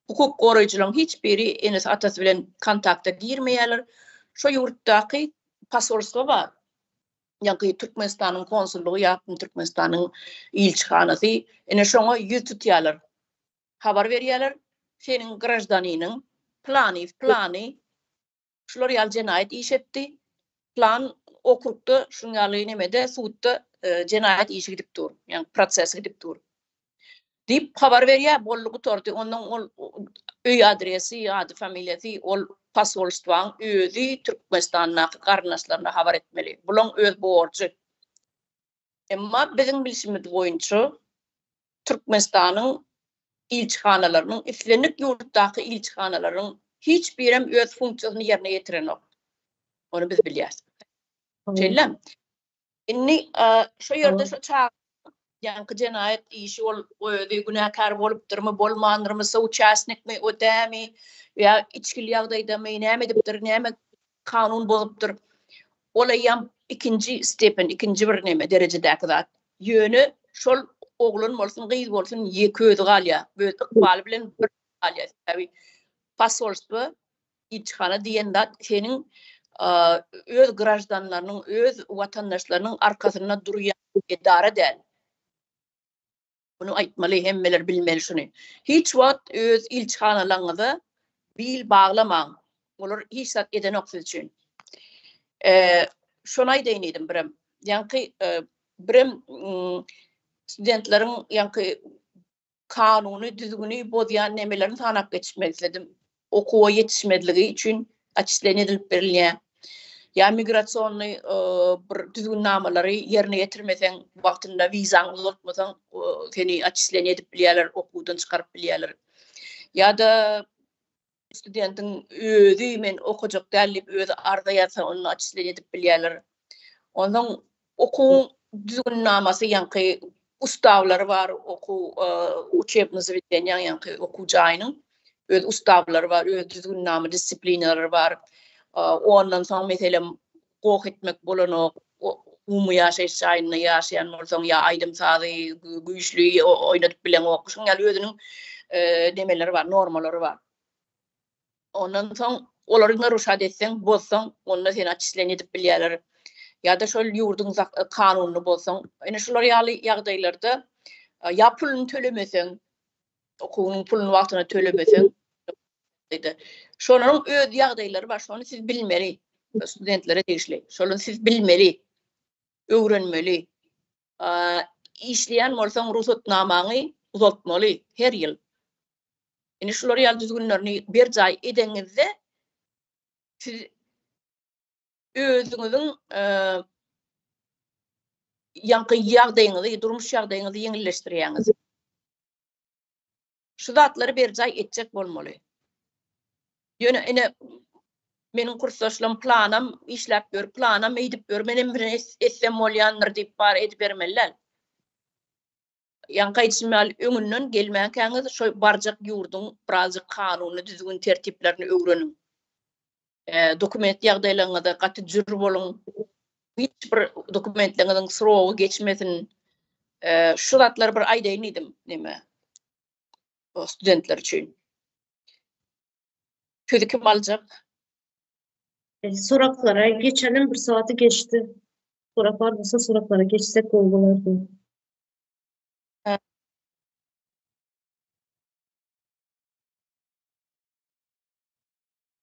Speaker 1: hukuk goraýjylaryň hiç biri enes atasy bilen kontakta girmeýärler. Şo ýurtdaky pasolstva bar. Ýa-da Türkmenistanyň konsullugy ýa-da Türkmenistanyň ilçihanasy ene şoňa ýüz tutýarlar. Habar berýärler, seniň grajdanynyň plany şolar ýaly jinayet iş etdi. Plan okrukda şuňaly nemede suwda jinayet işi gidip dur. Yani proses gidip dur. Dip habar berýär, bollugy tordy. Ondan ol öý adresi, ýa-da familiýasy, ol pasolstwaň özü Türkmenistanyň garnaşlaryna habar etmeli. Bulaň öz borçy. Emma biziň bilişimiz boýunça Türkmenistanyň ilçihanalarynyň, islenik ýurtdaky ilçihanalarynyň hiç birem öz funksiýasyny ýerine ýetiren ok. Onu biz bilýäris. Şeýlem. Inni şu yerde
Speaker 2: Tamam.
Speaker 1: şu çağ yankı cinayet işi ödü günahkar bolup durma bolmandır mı uçasnik mi ödemi ya içkili yağdayda mı näme edipdir näme kanun bolupdur olayam ikinci stepen ikinci bir näme derejedäki zat yönü şol oglun bolsun gyz bolsun ýeki özi galya böyle ykbal bilen bir galya tabi pasolstvo içhana diýen zat senin öz grajdanlarynyň öz watandaşlarynyň arkasynda durýan idara däl. Bunu aýtmaly hemmeler bilmeli şunu. Hiç wagt öz ilçhanalaryňyzy bil baglamaň. Olar hiç zat eden ok siz üçin. Şonu aýdaýyn edim birim. Ýanky birim studentleriň ýanky kanuny düzgüni bozýan nemelerini tanap geçmek istedim. Okuwa yetişmediligi üçin açıklan edilip berilýär. Ya migrasyonly bir düzgünnamalary ýerine getirmesen, wagtynda wizaň uzatmasan, seni açıklan edip bilýärler, okuwdan çykaryp bilýärler. Ya da studentin özü men okujak dälip özü ardaýasa onu açıklan edip bilýärler. Ondan okuw düzgünnamasy ýanky ustawlary bar, okuw учебный заведение ýanky okuw jaýynyň öz ustawlary bar, öz düzgünnama disiplinalary bar. Ondan soň meselem gok etmek bolanok, umumy ýaşaýyny ýaşaýan bolsaň ýa aýdym sazy güýçlü oýnatyp bilen okuşyň ýa özüniň demeleri bar, normalary bar. Ondan soň olaryňa ruhsat etseň, bolsaň, onda seni açylan edip bilýärler. Ya da şol ýurduň kanuny bolsaň, ene şular ýagdaýlarda ya pulunu tölemesen, okuwyň pulunu wagtyna tölemesen, şonuň öz ýagdaýlary bar, şonu siz bilmeli. Studentlere degişli. Şonu siz bilmeli, öwrenmeli. İşleýän bolsaň ruhsatnamaňy uzatmaly her ýyl. Ene şular ýaly düzgünlerini bir jaý edeňizde siz özüňiziň ýanky ýagdaýyňyzy, durmuş ýagdaýyňyzy ýeňilleşdirýäňiz. Şu zatlary bir jaý etjek bolmaly. Ýöne ene meniň kursdaşlarym planam işläp ber, planam edip ber, menem bir essem bolýandyr diýip bar edip bermeliler. Ýanky içmal öňünden gelmäkäňiz şo barjak ýurduň birazjyk kanuny düzgün tertiplerini öwrenin. Dokument ýagdaýlaryňyzda gaty jür boluň. Hiç bir dokumentleriňiziň syrowy geçmesin. Şu zatlar bir aýdaýyn edim neme? O studentler üçin. Közi kim aljak?
Speaker 2: Soraklara geçelim, bir saati geçti. Sorak var mıysa soraklara geçsek oldulardı.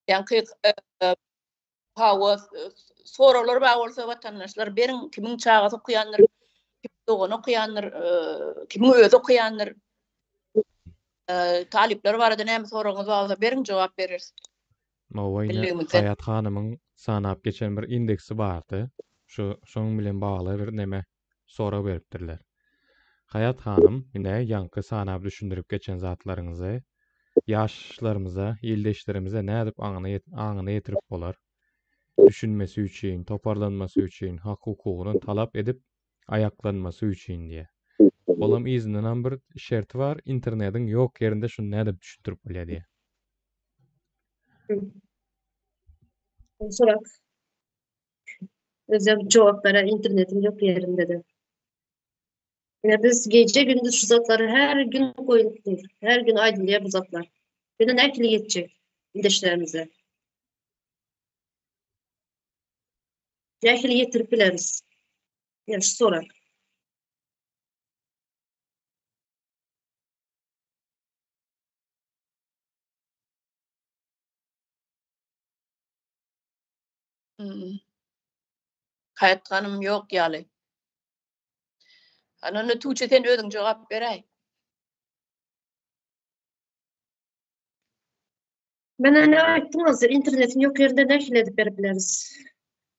Speaker 1: Ýanky hawa soralar bar bolsa watandaşlar beriň kimiň çagasy okuýandyr, kim dogany okuýandyr, kimiň özü okuýandyr. Talipler barada näme soragyňyz bolsa beriň jogap bereriz.
Speaker 4: Mawaýna Hayat hanymyň sanap geçen bir indeksi bardy. Şoň bilen bagly bir näme sora beripdirler. Hayat hanım ine ýanky sanap düşündirip geçen zatlaryňyzy ýaşlarymyza, ýyldaşlarymyza nädip aňyna ýetirip bolar? Düşünmesi üçin, toparlanması üçin, hak hukugyny talap edip ayaklanması üçin diye. Olam izinden bir şerti var, internetiň ýok ýerinde şunu nädip düşündirip bolýar diye.
Speaker 2: Sorak. Özel cevaplara internetin yok yerinde de. Yani biz gece gündüz şu zatları her gün koyup her gün aydınlığa bu zatlar. Beni nekli yetecek ildeşlerimize. Nekli yetirip bileriz. Yani şu sorak.
Speaker 1: Hayat hanım yok ýaly. Anany tuýça sen özüň jogap beräý.
Speaker 2: Ben ne aytdım hazır internetin yok yerinde nekli edip beripbileriz.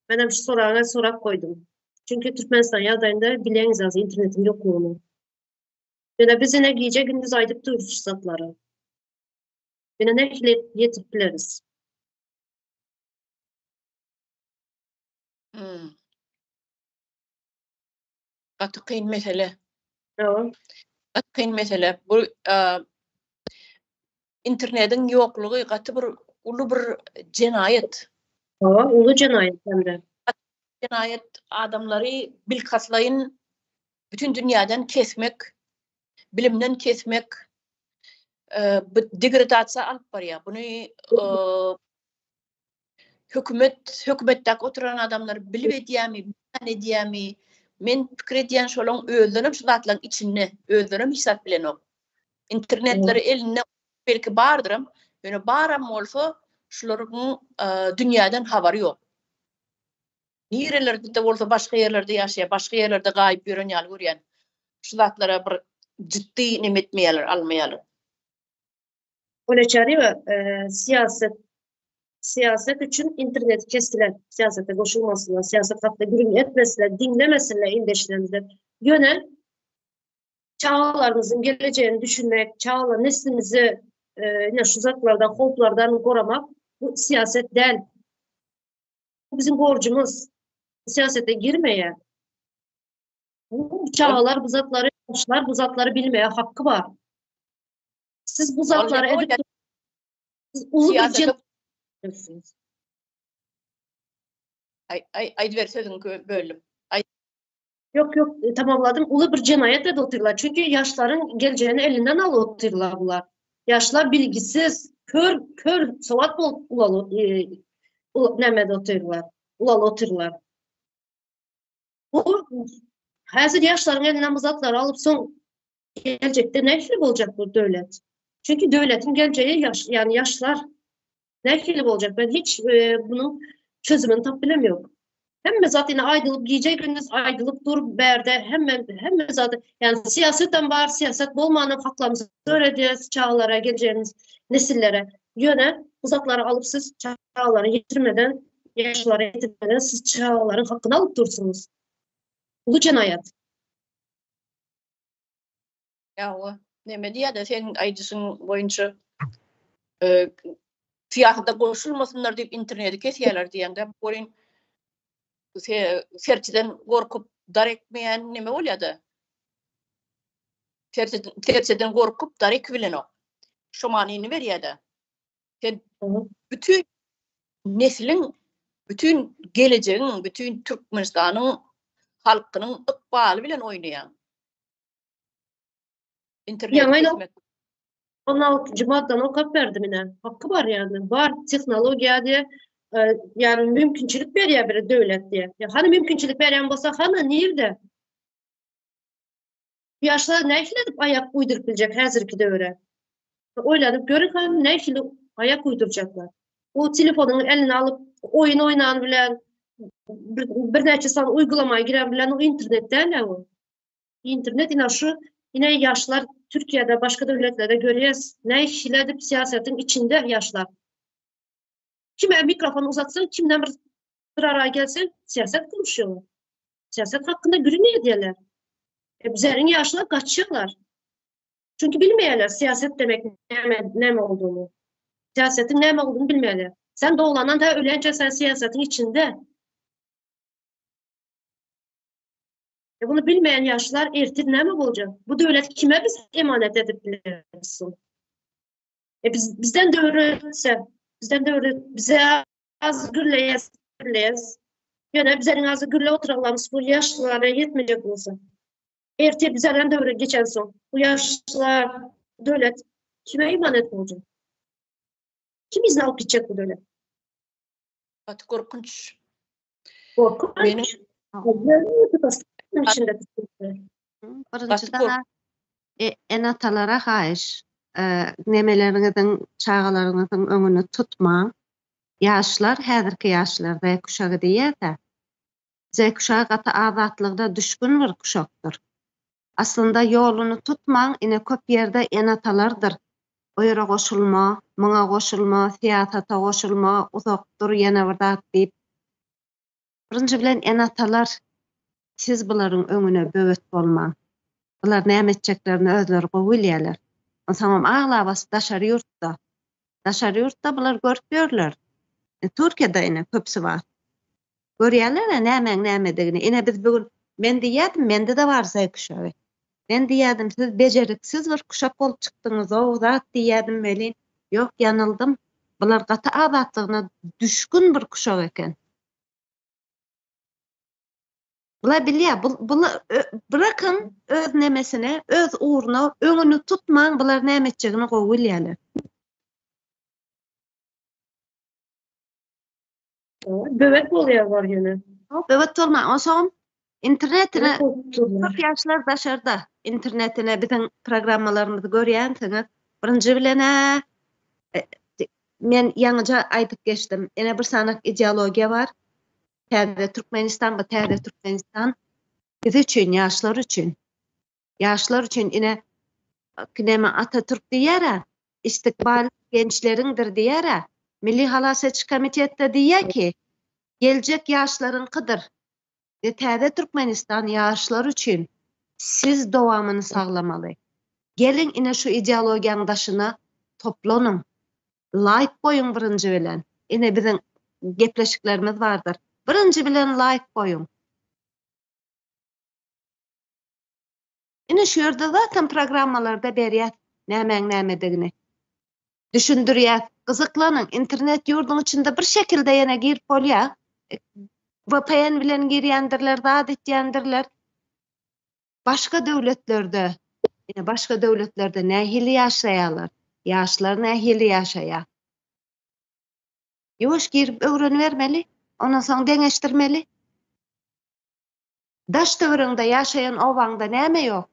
Speaker 2: Ben hem şu sorak koydum. Çünkü Türkmenistan ýagdaýynda bilýäňiz az internetin ýoklugyny. Ýöne biz ene gece gündüz aýdyp durýarys zatlary. Beni nekli ýetip bileriz.
Speaker 1: Gaty kyn mesele.
Speaker 2: Evet.
Speaker 1: Gaty kyn mesele. Bu internetin ýoklugy gaty bir ulu bir jenayet.
Speaker 2: Tamam, ulu cenayet hem de.
Speaker 1: Jenayet adamları bilhaslayın bütün dünyadan kesmek, bilimden kesmek, degradasiya alıp barýar. Bunu hökümetdäki oturan adamlar bilip edýärmi, edýärmi? Men pikir edýän şolaň özlerem şu zatlaryň içinde, özlerem hisap bilen ok. İnternetleri eline belki bardyrym, ýöne baram bolsa şolaryň dünýäden habary ýok. Nirelerde de bolsa başga ýerlerde ýaşaýar, başga ýerlerde gaýyp ýören ýaly görýän. Şu zatlara bir ciddi nimetmeýärler, almaýarlar.
Speaker 2: Öyle ve siyaset için internet kestiler. Siyasete koşulmasınlar, siyaset hakkında gürüm etmesiler, dinlemesinler indeşlerimizde. Yönel, çağlarımızın geleceğini düşünmek, çağlar neslimizi şu zatlardan, hoplardan korumak, bu siyaset değil. Bu bizim borcumuz. Siyasete girmeye. Bu çağlar, bu zatları, yaşlar bu zatları bilmeye hakkı var. Siz bu zatları edip ulu bir cennet.
Speaker 1: Aýdyber sözüňi böldüm.
Speaker 2: Yok tamamladım. Ulu bir cenayetle de otururlar. Çünkü yaşların geleceğini elinden alıp otururlar bunlar. Yaşlar bilgisiz, kör, savat bol nemede otururlar. Ulalı otururlar. Bu hazır yaşların elinden bu zatları alıp son gelecekte ne filip olacak bu devlet? Çünkü devletin geleceği yani yaşlar ne filip olacak? Ben hiç bunun çözümünü bilemiyorum. Hem zaten aydılıp gece gündüz aydılıp dur berde hem zaten yani siyasetten var siyaset bolmanın haklarımızı öğreteceğiz çağlara geleceğimiz nesillere yöne uzaklara alıp siz çağlara getirmeden yaşlara getirmeden siz çağların hakkını alıp dursunuz. Bu cenayet.
Speaker 1: Ya neme diýär-de sen aýdysyň boýunça siyasata goşulmasınlar diýip interneti kesýärler diýende borin serçiden gorkup dar ekmeýän neme bolýardy? Serçeden gorkup dar ekbilen o. Şu manyny berýärdi. Sen bütün neslin, bütün geleceğin, bütün Türkmenistanyň halkynyň ykbaly bilen oýnaýan. İnternet kesmek.
Speaker 2: 16. maddan o kap verdim yine. Hakkı var yani. Var teknolojiya diye yani mümkünçilik berýär bir devlet diye. Ya hani mümkünçilik berýän bolsa hani nerede? Yaşlar ne edip ayak uydurup bilecek hazırki döwre. Oylanıp görün hani ne ayak uyduracaklar. O telefonun eline alıp oyun oynan bilen bir neçe san uygulamaya giren bilen o internetten ne o? İnternet yine şu yine yaşlar Türkiye'de başka devletlerde görüyoruz. Ne işledip siyasetin içinde yaşlar. Kime mikrofon uzatsın, kimden bir araya gelsin siyaset konuşuyorlar. Siyaset hakkında gürünüyor diyorlar. Bizlerin yaşlar kaçıyorlar. Çünkü bilmeyenler siyaset demek ne olduğunu. Siyasetin ne olduğunu bilmeyenler. Sen doğulanan da ölence sen siyasetin içinde. Bunu bilmeyen yaşlar ertir ne mi olacak? Bu devlet kime biz emanet edip bilirsin? Bizden de öğrense, bize az gürleyiz. Yani bizlerin az gürle oturalımız bu yaşlılara yetmeyecek olsa. Ertir bizden de öğren geçen son. Bu yaşlılar devlet kime emanet olacak? Kim izin alıp gidecek bu devlet?
Speaker 1: Korkunç.
Speaker 2: Korkunç.
Speaker 3: Birinçiden enatalara haýyş nemeleriňizin çağalaryňyzyň öňüni tutma. Yaşlar häzirki yaşlarda kuşagy diýär-de. Z kuşagy gata azatlygda düşkün bir kuşakdyr. Aslında ýoluny tutmaň ine köp ýerde enatalardyr. O ýere goşulma, muňa goşulma, siyasata goşulma, uzakdyr ýene bir zat diýip. Birinçi bilen enatalar siz buların öňüne böwet bolmaň. Bular näme etjeklerini özleri gowy. Tamam ağlabas daşary ýurtda. Daşary ýurtda bular görpýärler. Türkiýede ine köpsi bar. Görýärler näme diýeni. Ine biz bugün Men diýädim, mende de bar Z kuşagy. Men diýädim, siz beceriksiz bir kuşak bolup çykdyňyz, o zat diýädim welin. Yok, yanıldım. Bular gata azatlygyna düşkün bir kuşak eken. Bular bilýär, bular bırakın öz nemesine, öz uğruna öňünü tutmaň, bular näme etjegini gowy bilýärler.
Speaker 2: Böbek bolýar var ýöne.
Speaker 3: Evet olma, o son internetine
Speaker 2: Korkutdular.
Speaker 3: 40 yaşlar daşarda internetine bizim programmalarımızı görýänsiňiz. Birinji bilen men ýangyja aýdyp geçdim. Ene bir sanak ideologiya bar. Täze Türkmenistan, täze Türkmenistan. Biz üçin, ýaşlar üçin. Ýaşlar üçin ine kineme Atatürk diýär, istikbal gençleriňdir diýär. Milli Halaset Komitetde diýär ki, gelecek ýaşlaryňkydyr. Täze Türkmenistan ýaşlar üçin siz dowamyny saglamaly. Gelin ine şu ideologiýanyň daşyna toplanyň. Like koyun birinji bilen. Ine bizim gepleşiklerimiz vardır. Birinji bilen like koyun. Ine şu ýerde zaten programmalarda berýär näme-nämedigini. Düşündirýär, gyzyklanyň, internet ýurdunyň içinde bir şekilde ýene girip bolýar. VPN bilen girýändirler, zat etýändirler. Başga döwletlerde, ine başga döwletlerde nähili ýaşaýarlar. Ýaşlar nähili ýaşaýar. Ýoş girip öwrenip bermeli, ondan soň deňeşdirmeli. Daş döwründe ýaşaýan owaňda näme ýok?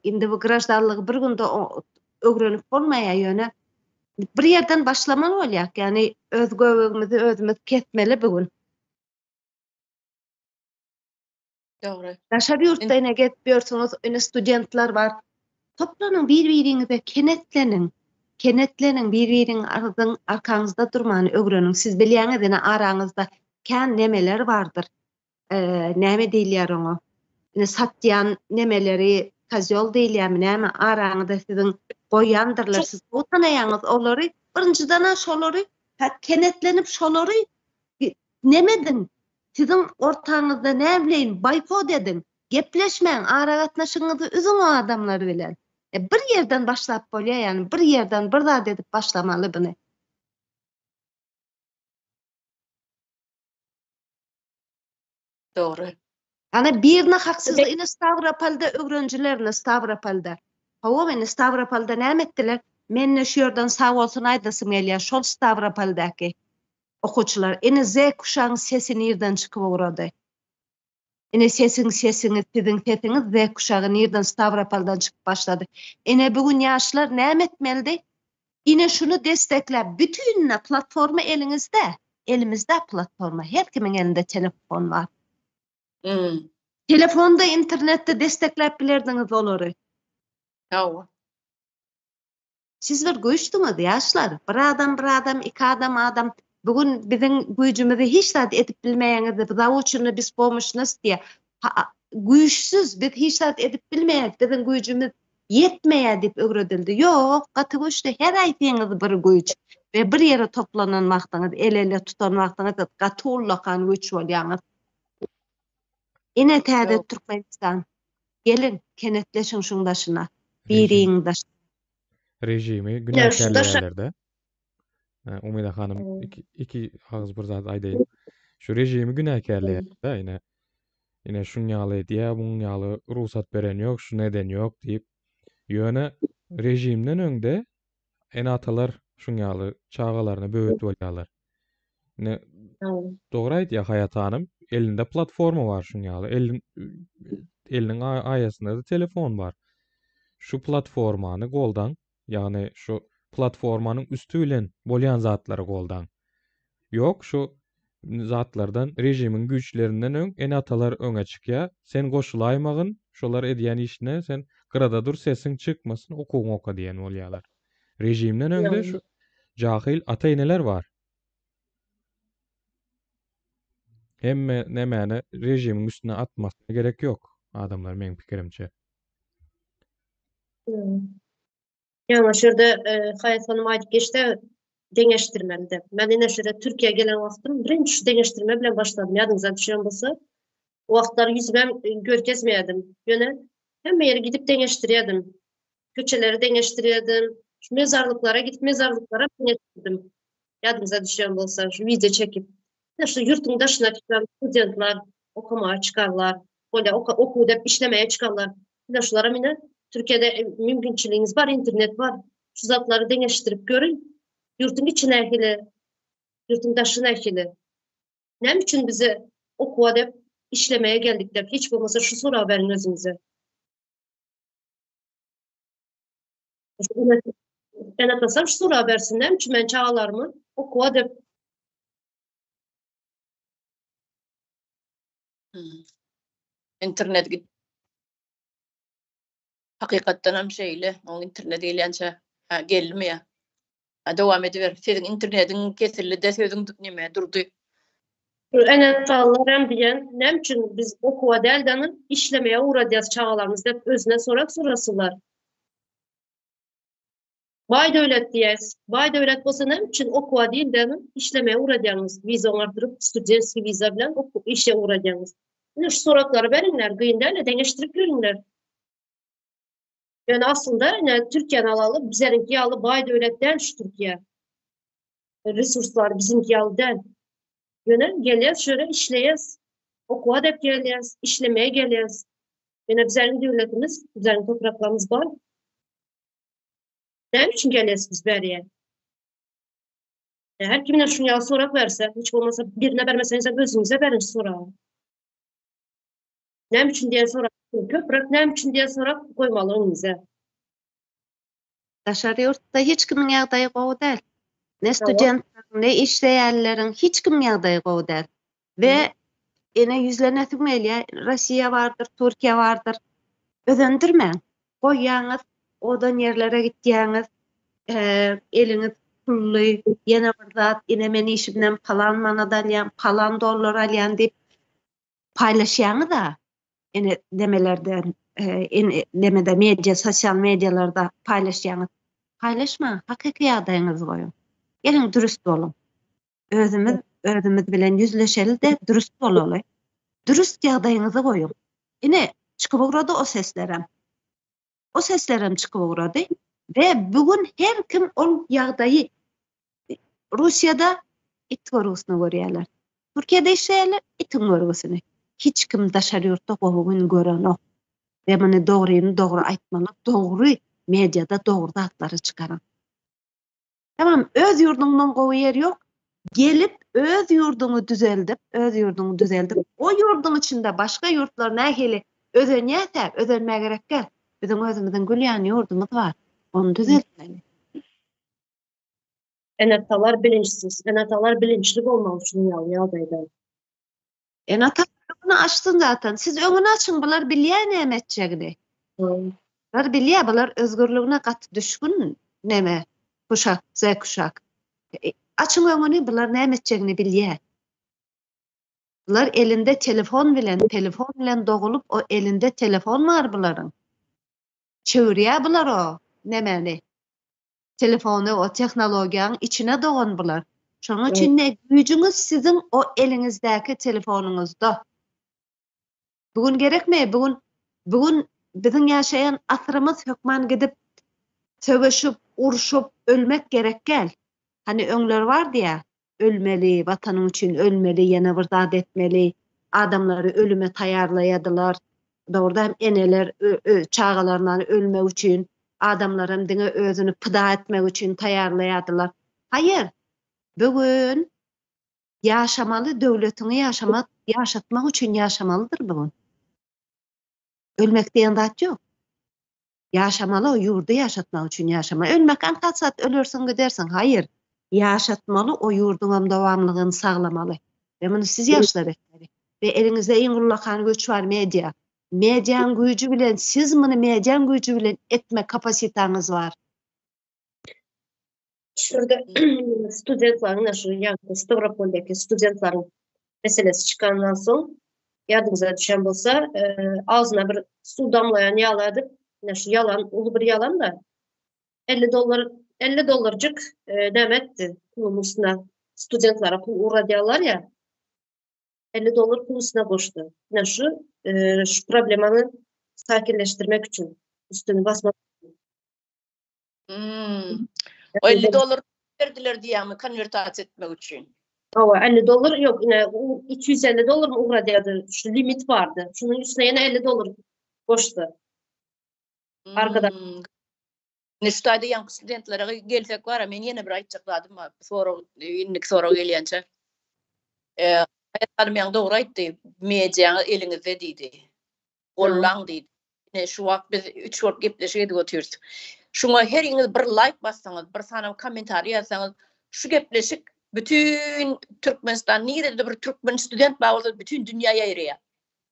Speaker 3: Indi bu grajdanlygy bir günde öwrenip bolmaýar ýöne. Bir ýerden başlamaly bolýar. Ýani öz göwegimizi özümüz kesmeli bugün.
Speaker 1: Dogry.
Speaker 3: Daşar ýurtda ene getip ýörsiňiz, ene studentler bar. Toplanyň bir-biriňize kenetleniň. Kenetleniň bir-biriň arkaňyzda durmany öwreniň. Siz bilýäňiz ene araňyzda kän nemeler bardyr. Näme diýilýär oňa? Ene satýan nemeleri kazol diýilýärmi, näme araňyzda siziň goýandyrlar. Siz otanaýaňyz olary, birinciden şolary, kenetlenip şolary nemedin? Sizin ortaňyzda näme bilen boykot edin. Gepleşmeň, ara gatnaşyňyzy üzüň o adamlar bilen. Bir ýerden başlap bolýar, ýani bir ýerden bir zat edip başlamaly buny.
Speaker 1: Dogry.
Speaker 3: Ana birine haksızlyk ine Stavropolda öwrenjilerini Stavropolda. Hawa meni Stavropolda näme etdiler? Menne şu ýerden sag bolsun aýdasym gelýär. Şol Stavropoldaky okuçylar ine Z kuşagyň sesini ýerden çykyp ogrady. Ine sesiň siziň sesiňiz Z kuşagy ýerden Stavropoldan çykyp başlady. Ine bugün ýaşlar näme etmeli? Ine şunu destekläp bütünne platforma eliňizde. Elimizde platforma. Her kimiň elinde telefon var. Telefonda, internette destekläp bilerdiňiz bolary.
Speaker 1: Hawa.
Speaker 3: Siz bir güýçdiňiz ýaşlar. Bir adam, iki adam. Bugün bizim güýjümizi hiç zat edip bilmeýäňizi, zawuçyny biz pomoşnys diýe. Güýçsiz biz hiç zat edip bilmeýäňiz, bizim güýjümiz yetmeýär dip öwredildi. Ýok, gaty güýçde her aýtýaňyz bir güýç. Ve bir ýere toplanan wagtyňyz, ele tutan wagtyňyz gaty ullakan güýç bolýaňyz. Ine täze Türkmenistan. Gelin kenetleşin şuň daşyna. Biriň daş.
Speaker 4: Rejimi günäkärlerde. Umida hanım iki ağız bir zat aýdayyn. Şu rejimi günäkärlerde ine şuň ýaly diýär, buň ýaly ruhsat beren ýok, şu neden ýok diýip ýöne rejimden öňde en atalar şuň ýaly çağalaryny böwütip bolýarlar. Ne dogry aýdýar Hayat hanım, elinde platforma var şuň ýaly. Eliniň aýasynda da telefon bar. Şu platformany goldan, ýagny şu platformanyň üstü bilen bolýan zatlary goldan. Ýok, şu zatlardan rejimiň güýçlerinden öň en atalar öňe çykýar. Sen goşulaýmagyn, şolar edýän işine sen gyrada dur, sesiň çykmasyn, okuň oka diýen bolýarlar. Rejimden öňde şu jahil ata-eneler bar. Hemme nämäni rejimiň üstüne atmasyna gerek ýok adamlar meň pikirimçe.
Speaker 2: Yani şurada Hayat Hanım aýdyp geçdi. deňeşdirmeli. Ben ine şöyle Türkiye gelen wagtym birinji şu deňeşdirme bilen başladım. Ýadyňyza düşen bolsa, o wagtlar yüzmem görkezmeýärdim. Ýöne hemme ýere gidip deňeşdirýärdim. Köçeleri deňeşdirýärdim. Şu mezarlıklara gidip mezarlıklara deňeşdirdim. Ýadyňyza düşen bolsa, şu video çekip. Şu yurtun daşyna çıkan studentlar okumaya çıkarlar. Böyle oku dep işlemeye çıkarlar. Şulara mine Türkiye'de mümkünçiliğiniz var, internet var. Şu zatları deňeşdirip görün. Yurtun içine ehili, yurtun daşına ehili. Ne için bize okuwa dep işlemeye geldik dep hiç bolmasa şu soru haberin özünüze. Ben atlasam şu soru habersin ne için ben çağalarımı okuwa dep.
Speaker 1: İnternet git. Hakikatten hem şeyle, o internet eğlence gelmiyor. Devam ediver. Senin internetin kesildi de sözün nime durdu.
Speaker 2: Ene tağlarım diyen, ne için biz okuwa deldanın işlemeye uğradıyız çağalarımızda hep özüne sorasılar. Bay devlet diyez. Bay devlet bolsa ne için okuwa değil denin işlemeye uğradıyız. Viza artırıp studentski viza bilen işe uğradıyız. Şu sorakları verinler, gıyınlarla deňeşdirip görünler. Yani aslında Türkiye'nin alalı, bizlerinki alı bay devletten şu Türkiye. Resurslar bizimki alı değil. Yani geliyiz şöyle işleyiz. Okuwa dep geliyiz, işlemeye geliyiz. Yani bizlerin devletimiz, bizlerin topraklarımız var. Ne için geliyiz biz beriye? Her kimine şunu ya sorak verse, hiç olmasa birine vermesenize gözünüze verin sorağı. Ne için diye sorak köprek, ne için diye sorak koymalı önünüze.
Speaker 3: Daşary ýurtda hiç kimin ýagdaýy gowy däl. Ne studentlaryň, ne işleýärleriň hiç kim ýagdaýy gowy däl. Ve ene yüzlerine tügmelýär, Rossiýa bardyr, Türkiýe bardyr. Özendirmeň. Goýýaňyz, odan ýerlere gitýäňiz, eliňiz pully, ýene bir zat, ene men işimden palan manada alýan, palan dollar alýan diýip paýlaşýaňyz da ene demelerden demede medya, sosyal medyalarda paylaşýaňyz. Paylaşma, hakyky ýagdaýyňyzy goýun. Gelin dürüst bolun. Özümüz bilen yüzleşeli de dürüst bolaly. Dürüst ýagdaýyňyzy goýun. Ine çykyp urady o seslerem. O seslerem çykyp urady ve bugün her kim ol ýagdaýy Russiýada it görüsini görýärler. Türkiýede işleýärler itin görüsini. Hiç kim daşary ýurtda bugün gören ok. Ve bunu doğru aýtmaly, doğru medyada doğru atlary çıkaran. Tamam, öz yurduňdan gowy yer ýok. Gelip öz yurduňy düzeldip, o yurdun içinde başka yurtlar nähili özenýär, özenmäge gerek gel. Bizim özümizden gülýän yurdumuz var. Onu düzeltmeli.
Speaker 2: Enatalar bilinçsiz, enatalar bilinçli bolmaly şunu ýagdaýda.
Speaker 3: Enatalar açtın zaten. Siz öňüni açın, bular bilýär näme etjegini. Bular bilýär, bular özgürlüğüne gaty düşkün näme? Kuşak, Z kuşak. Açın öňüni, bular näme etjegini bilýär. Bular elinde telefon bilen dogulup, o elinde telefon var bularyň. Çöwürýär bular o nämeni. Telefonu, o tehnologiýanyň içine dogan bular. Şonuň üçin ne güýjüňiz sizin o elinizdäki telefonuňuzda. Bugün gerekmi? Bugün bizim ýaşaýan asrymyz hökman gidip söwüşüp, uruşup ölmek gerek gel. Hani öňler var diýä, ölmeli, watanyň üçin ölmeli, ýene bir zat etmeli, adamlary ölüme taýarlaýadylar. Dogrudan eneler çağalaryndan ölmek üçin, adamlarym diňe özüni pyda etmek üçin taýarlaýadylar. Haýyr. Bugün ýaşamaly, döwletini ýaşatmak üçin ýaşamalydyr bugün. Ölmek diýen zat ýok. Ýaşamaly, o ýurdu ýaşatmak üçin ýaşamaly. Ölmek ankatsat ölürsin gidersin. Haýyr. Ýaşatmaly, o ýurduň dowamlygyny saglamaly. Ve bunu siz ýaşlar etmeli. Ve elinizde iň gulakan güç var media. Median güýjü bilen, siz bunu median güýjü bilen etme kapasitaňyz var.
Speaker 2: Şurada studentlaryň, şu Stavropoldaki studentlaryň meselesi çıkandan soň ýadynıza düşen bolsa, ağzına bir su damlayan ýaladyp, şu yalan, ulu bir yalan da $50 $50 demetdi pulumuzuna. Studentlara pul uğradıyalar ya. $50 pul üstüne koştu. Ne şu problemanı sakinleştirmek için. Üstünü basmak.
Speaker 1: O $50 verdiler diye mi konvertasyon etmek için?
Speaker 2: Ama $50 yok. Yine $250 mı uğradıyadı? Şu limit vardı. Şunun üstüne yine $50 koştu. Arkadaş.
Speaker 1: Nestayda yankı studentlere gelsek var, men yine bir aytjakladım. Sonra gelýänçe. Aytlarym ýa-da dogry aýtdy. Meýejaňy eliňizde diýdi. Gollaň diýdi. Ne şu wagt biz 3 wagt gepleşýärdik otyrdyk. Şuňa her ýyňyz bir like bassaňyz, bir sana kommentary ýazsaňyz, şu gepleşik bütün Türkmenistan nirede bir Türkmen student bolsa bütün dünýäye ýaýrýar.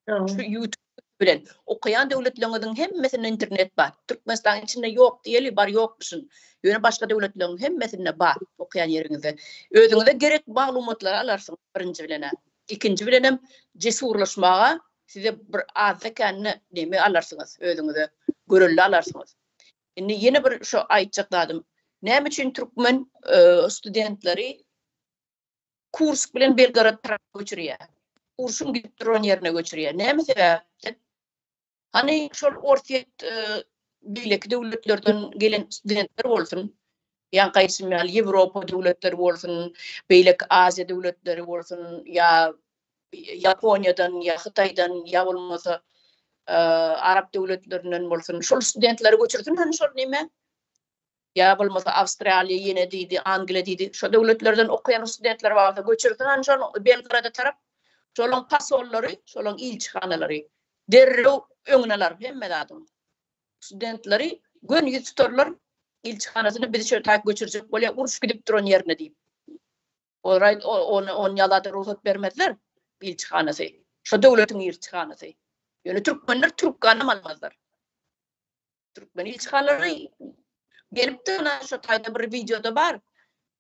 Speaker 1: Şu YouTube bilen okuyan döwletleriniň hemmesinde internet bar. Türkmenistan içinde yok diýeli bar ýokmuşyn. Ýöne başga döwletleriň hemmesinde bar okuyan ýeriňizde. Özüňize gerek maglumatlar alarsyň birinji bilen. İkinji bilenem jesurlaşmaga size bir azakany näme alarsyňyz özüňize görelli alarsyňyz. Indi ýene bir şu aýtjakladım. Näme üçin Türkmen studentleri kurs bilen Belgrad tarapy göçürýär. Kurşun gidip duran yerine göçürýär. Näme sebäp? Hani şol ortaýet beýleki döwletlerden gelen studentler bolsun, ýa gaýsy meýal Ýewropa döwletleri bolsun, beýleki Aziýa döwletleri bolsun, ýa Ýaponiýadan, ýa Hytaýdan, ýa bolmasa Arap döwletlerinden bolsun. Şol studentleri göçürsin, hani şol näme? Ya bolmasa Avustraliýa ýene diýdi, Angliýa diýdi. Şo döwletlerden okuyan studentler barda göçürsin, hani şol Belgrada tarap şolaň pasollary, şolaň ilçihanalary derrew öňüne alar hemme adam. Studentleri gön ýüz tutarlar ilçihanasyna biz şöyle taýyp göçürjek bolýar, uruş gidip duran ýerine diýip. Olraýt on ýalada ruhsat bermezler ilçihanasy. Şo döwletiň ilçihanasy. Ýöne türkmenler türkgany almazlar. Türkmen ilçihanalary gelipdi, şo taýda bir videoda bar.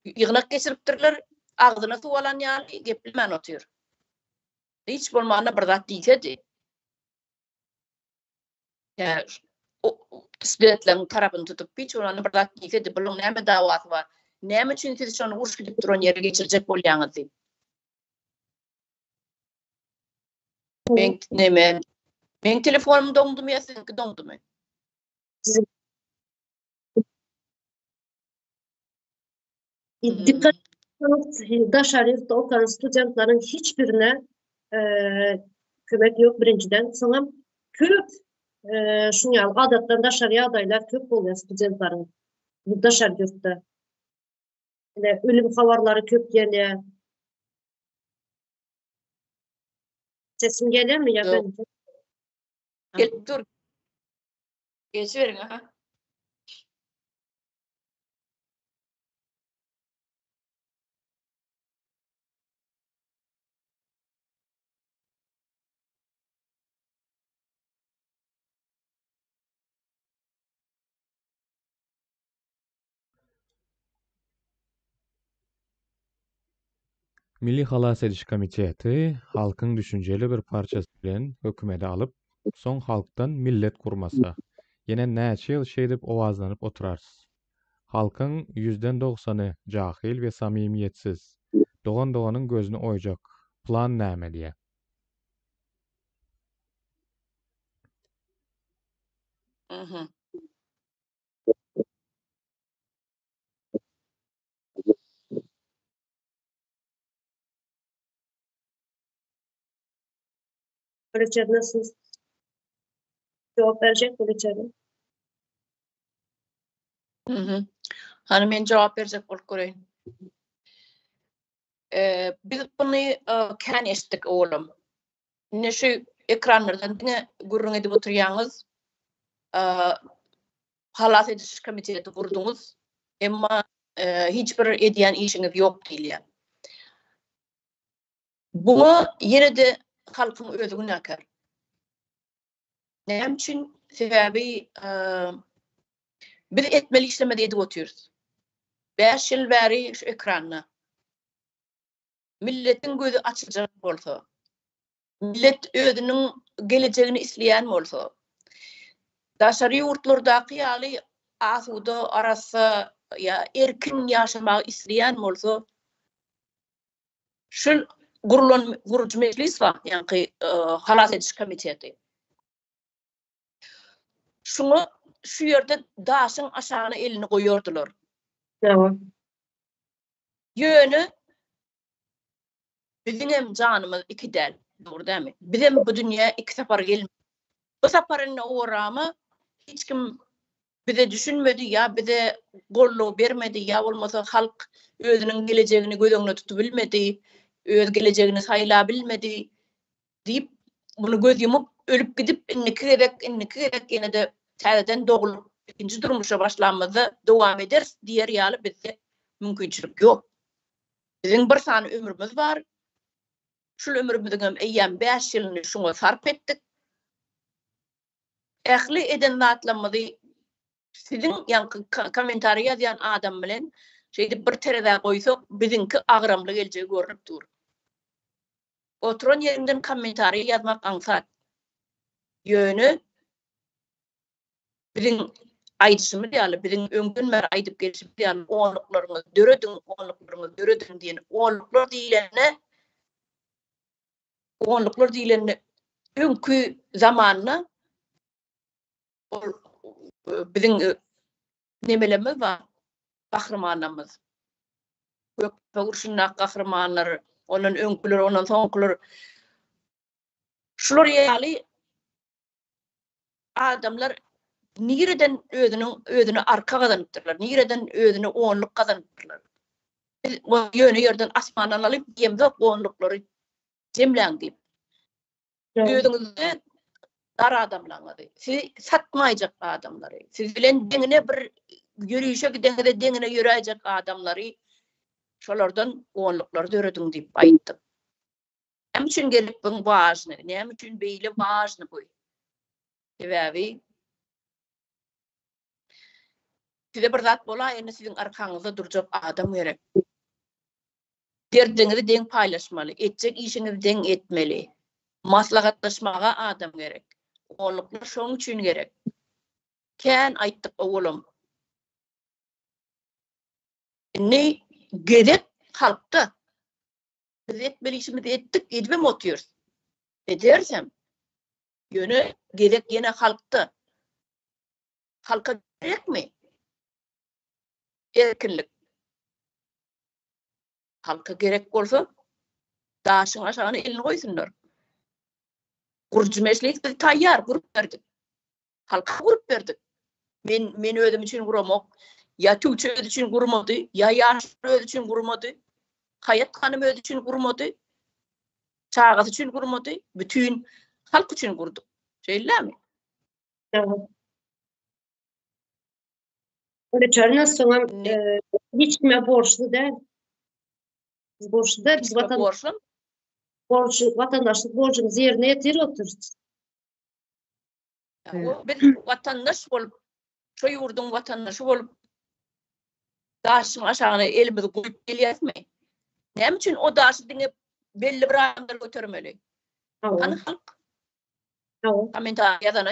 Speaker 1: Ýygnak geçiripdirler, agzyna suw alan ýaly geplemän otyr. Hiç bolmanda bir zat diýsedi. Ya studentlerin tarapyny tutup hiç olany bir zat diýsedi, bulyň näme dawasy bar? Näme üçin siz şonu uruş gidip duran ýere geçirjek bolýaňyz diýip. Men telefonum doňdumy ýa sizinki doňdumy?
Speaker 2: Dikkat daşarýda okuyan studentlaryň hiçbirine kömek yok birinciden. Sonra köp şuňal adatdan daşarýa adaylar köp bolýar studentlaryň. Bu daşar ýurtda. Ölüm habarlary köp gelýär. Sesim gelýärmi ýa ben?
Speaker 1: Gelip dur. Geçiverin ha.
Speaker 4: Milli Halas Ediş Komiteti halkyň düşünjeli bir parçasy bilen hökümeti alyp, soň halkdan millet kurmasa, ýene näçe ýyl şeýdip owazlanyp oturarsyz. Halkyň 90%y jahil we samimiýetsiz. Dogan-doganyň gözüni oýjak. Plan näme diýe?
Speaker 2: Öğretmen siz cevap verecek öğretmenim.
Speaker 1: Hani men jogap berjek bolup göreýin. Biz buny kän eşitdik oğlum. Ne şu ekranlardan diňe gurrun edip oturýaňyz, Halas Ediş Komiteti gurduňyz, emma hiç bir edýän işiňiz ýok diýilýär. Buňa ýene de halkyň özü günäkär. Näme üçin? Sebäbi biz etmeli işlemede edip oturýarys. 5 ýyl bäri şu ekranda. Milletin gözü açyljak bolsa, millet özüniň gelejegini isleýän bolsa, daşary ýurtlardaky ýaly asuda arasa ya erkin yaşamak isteyen bolsa şu gurucu meclis var, yani halas ediş komiteti. Şunu şu yerde daşın aşağına elini koyuyordular.
Speaker 2: Evet.
Speaker 1: Yönü bizim canımız iki del. Doğru değil mi? Bizim bu dünya iki sefer gelmiyor. Bu seferin uğramı hiç kim bize düşünmedi ya, bize golluğu vermedi ya, olmasa halk özünün geleceğini gözüne tutabilmedi, öz geleceğini sayılabilmedi deyip bunu göz yumup ölüp gidip inniki gerek yine de tədədən doğulup ikinci durmuşa başlanmada devam eder diğer yalı bizde mümkünçülük yok. Bizim bir sany ömrümüz var. Şu ömrümüzün eyyem 5 yılını şuna sarf ettik. Ehli eden zatlanmadı. Sizin yani komentari yazan adam bilen şeyde bir terede koysak bizimki ağramlı geleceği görünüp dur. Oturan yerinden komentari yazmak ansat. Yönü bizim aydışımı diyalı, bizim öngünmer aydıp gelişim diyalı, onluklarını dörödün diyen, onluklar diyilenine önkü zamanına bizim nemelemiz var, kahramanımız. Köpek urşunnak kahramanları, onun önküleri, onun sonkuları. Şular yali adamlar nireden özünü arka kazanıptırlar, nireden özünü onluk kazanıptırlar. O yönü yerden asmanan alıp yemzok onlukları cemlen deyip. Özünüzde dar adamlardı. Siz satmayacak adamları. Siz bilen dengine bir yürüyüşe gidene dengine yürüyecek adamları şolardan onlukları dörödün deyip ayıttım. Nem üçün gelip bunu važno, nem üçün beyle važno bu. Sebebi size bir zat bola, yani sizin arkanızda duracak adam gerek. Derdinizi den paylaşmalı, edecek işinizi den etmeli. Maslahatlaşmağa adam gerek. Onluklar şoň üçün gerek. Kän aýtdyk oğlum. Ne gerek halkta. Biz etmeli işimizi ettik, edmem otuyoruz. Edersem, yönü gerek yine halkta. Halka gerek mi? Erkinlik. Halka gerek olsa, daşın aşağına elini koysunlar. Gurucu meclis biz tayyar grup verdik. Halka grup verdik. Men özüm için guramak, ya Türkçe öz için gurmadı, ya Yaşar öz için gurmadı, Hayat Hanım öz için gurmadı, Çağat için gurmadı, bütün halk için gurduk. Şeyler mi?
Speaker 2: Evet. Öyle çarına sonra hiç kime borçlu değil. Biz borçlu değil, biz vatandaşlık borcumuzu yerine yatırıyoruz.
Speaker 1: Biz vatandaş olup, şu yurdun vatandaşı olup, daşın aşağına elimizi koyup geliyaz mı? Ne için o daşı dinip belli bir adamlar götürmeli? Hani halk? Komentar yazana,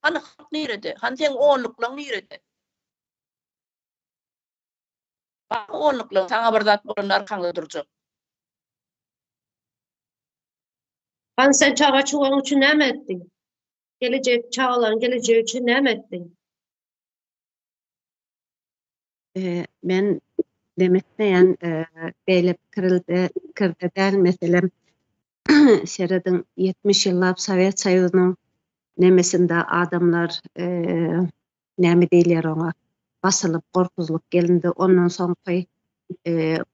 Speaker 1: hani halk nerede? Hani sen onlukla nerede? Bak onlukla sana bir zat bunun arkanda duracak.
Speaker 2: Hani sen çağa çuvalın için ne mi ettin? Gelecek çağların geleceği için ne mi ettin?
Speaker 3: Men demekleyen beyle kırdı der meselem şeradın 70 yıllap Sovet Soyuzu'nun nemesinde adamlar nemi deyler ona basılıp korkuzluk gelindi. Ondan sonra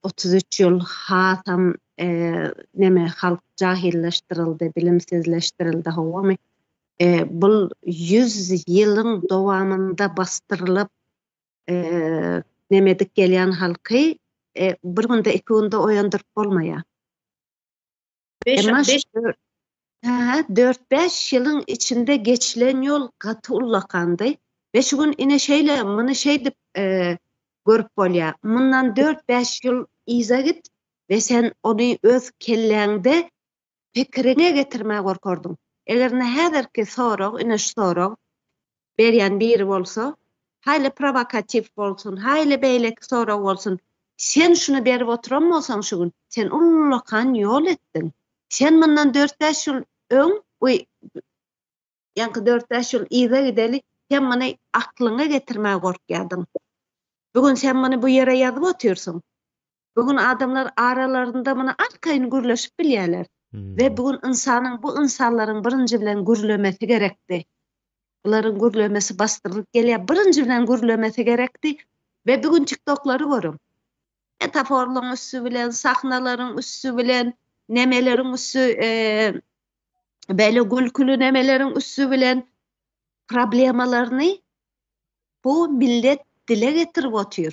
Speaker 3: 33 yıl hatam neme halk cahilleştirildi, bilimsizleştirildi hava. Bu 100 yılın dowamında bastırılıp nemedik gelen halkı bir günde iki günde oyandırıp bolmaya. 4-5 yılın içinde geçilen yol katı ullakandı. Ve şu gün yine şeyle bunu deyip görüp bolya. Bundan 4-5 yıl iza git ve sen onu öz kelleğinde fikrine getirmeye korkordun. Eğer ne her ki soru, yine soru beryan biri olsa hayli provokatif bolsun, hayli beýlek sorak bolsun. Sen şunu berip oturammasan şu gün, sen ullakan yol etdin. Sen bundan 4-5 ýyl öň, ýa-ni 4-5 ýyl ize gideli, sen muny aklyňa getirmäge gorkýadyn. Bugün sen muny bu ýere ýazyp oturýarsyň. Bugün adamlar aralarında muny arkaýyn gürleşip bilýärler. Ve bugün bu insanlaryň birinji bilen gürlemesi gerekdi. Bunların gürlemesi bastırılıp gelýär. Birinji bilen gürlemesi gerekdi. Ve bugün TikToklary görüm. Metaforlaryň üstü bilen, sahnalaryň üstü bilen, nemelerin üstü, böyle gülkülü nemelerin üstü bilen problemalarını bu millet dile getirip otur.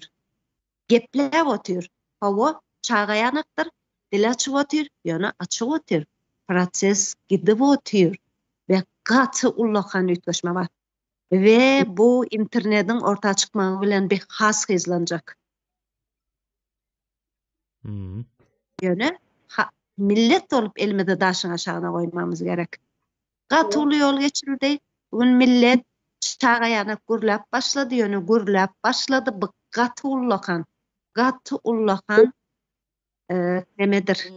Speaker 3: Gepläp otur. Hawa çağayanakdyr, dil açyp otur, ýöne açyp otur. Proses gidip otur. Ve gaty ullakan ütleşme var. Ve bu internetiň orta çykmagy bilen bir has hızlanjak. Ýöne millet olup elimize daşyň aşagyna goýmamyz gerek. Gaty uly ýol geçildi. Bugün millet çağayanak gürläp başlady, ýöne gürläp başlady. Bu gaty ullakan nemedir?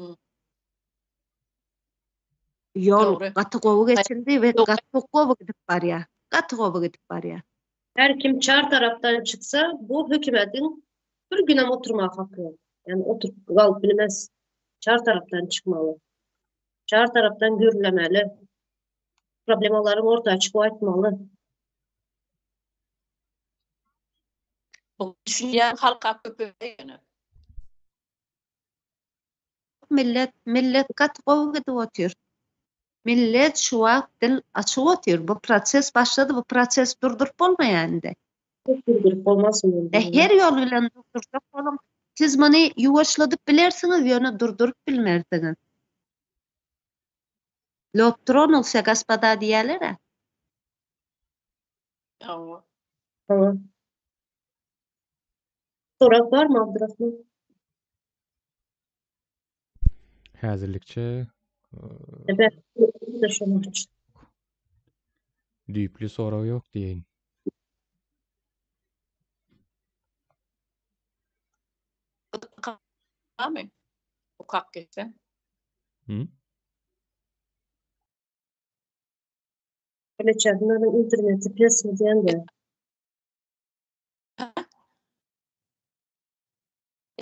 Speaker 3: Yol gaty gowy geçildi ve gaty gowy gidip barýar. Gaty gowy gidip barýar.
Speaker 2: Her kim çar taraftan çıksa bu hükümetin bir günem oturmak hakkı yok. Yani oturup kalıp bilmez. Çar taraftan çıkmalı. Çar taraftan görülemeli. Problemaları ortaya çıkıp aytmalı.
Speaker 1: Bu düşünýän halka köpeýýär.
Speaker 3: Millet gaty gowy gidip otur. Millet şu wagt dil açyp otur. Bu proses başlady, bu proses durdurup bolmaýandy.
Speaker 2: Durdurup bolmasyn.
Speaker 3: Her ýol bilen durdursak bolam. Siz muny ýuwaşladyp bilersiňiz, ýöne durdurup bilmersiňiz. Loptron olsa gaspada diýerler.
Speaker 1: Ýa.
Speaker 2: Tamam. Sorak var mı Abdurrahman?
Speaker 4: Häzirlikçe
Speaker 2: Evet. De şunu aç.
Speaker 4: düýpli sorak ýok diýin.
Speaker 1: Amy. Ukak geçse.
Speaker 2: Öyle çadırların interneti piyasası diyen de.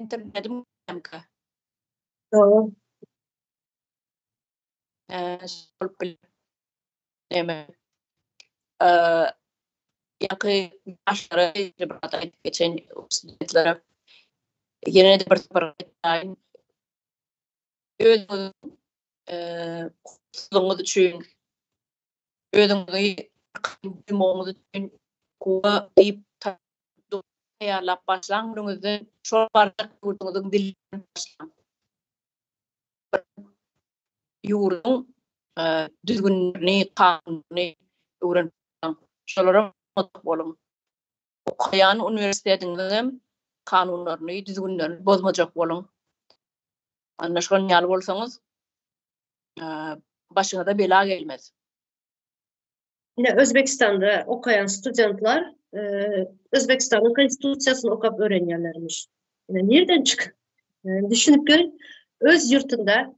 Speaker 1: Internetim emka.
Speaker 2: Tamam.
Speaker 1: Neme. Ýa-ni başlara bir geçen studentlere ýene de bir aýyn özüňiz üçin özüňizi moňuňyz üçin gowa diýip taýýarlap başlaňyňyzy şol bardak gurduňyzyň dilinden başlaň. Ýurduň düzgünligini, kanuny öwrenip şolara bolum. Okuyan üniversitetiňiz kanunlaryny, düzgünlerini bozmajak bolun. Anlaşgan ýaly bolsaňyz başyňa da bela gelmez.
Speaker 2: Yine Özbekistan'da okuyan studentlar Özbekistan'ın konstitusiýasyny okap öğrenýärlermiş. Yine nereden çık? Yani düşünüp görün. Öz yurtunda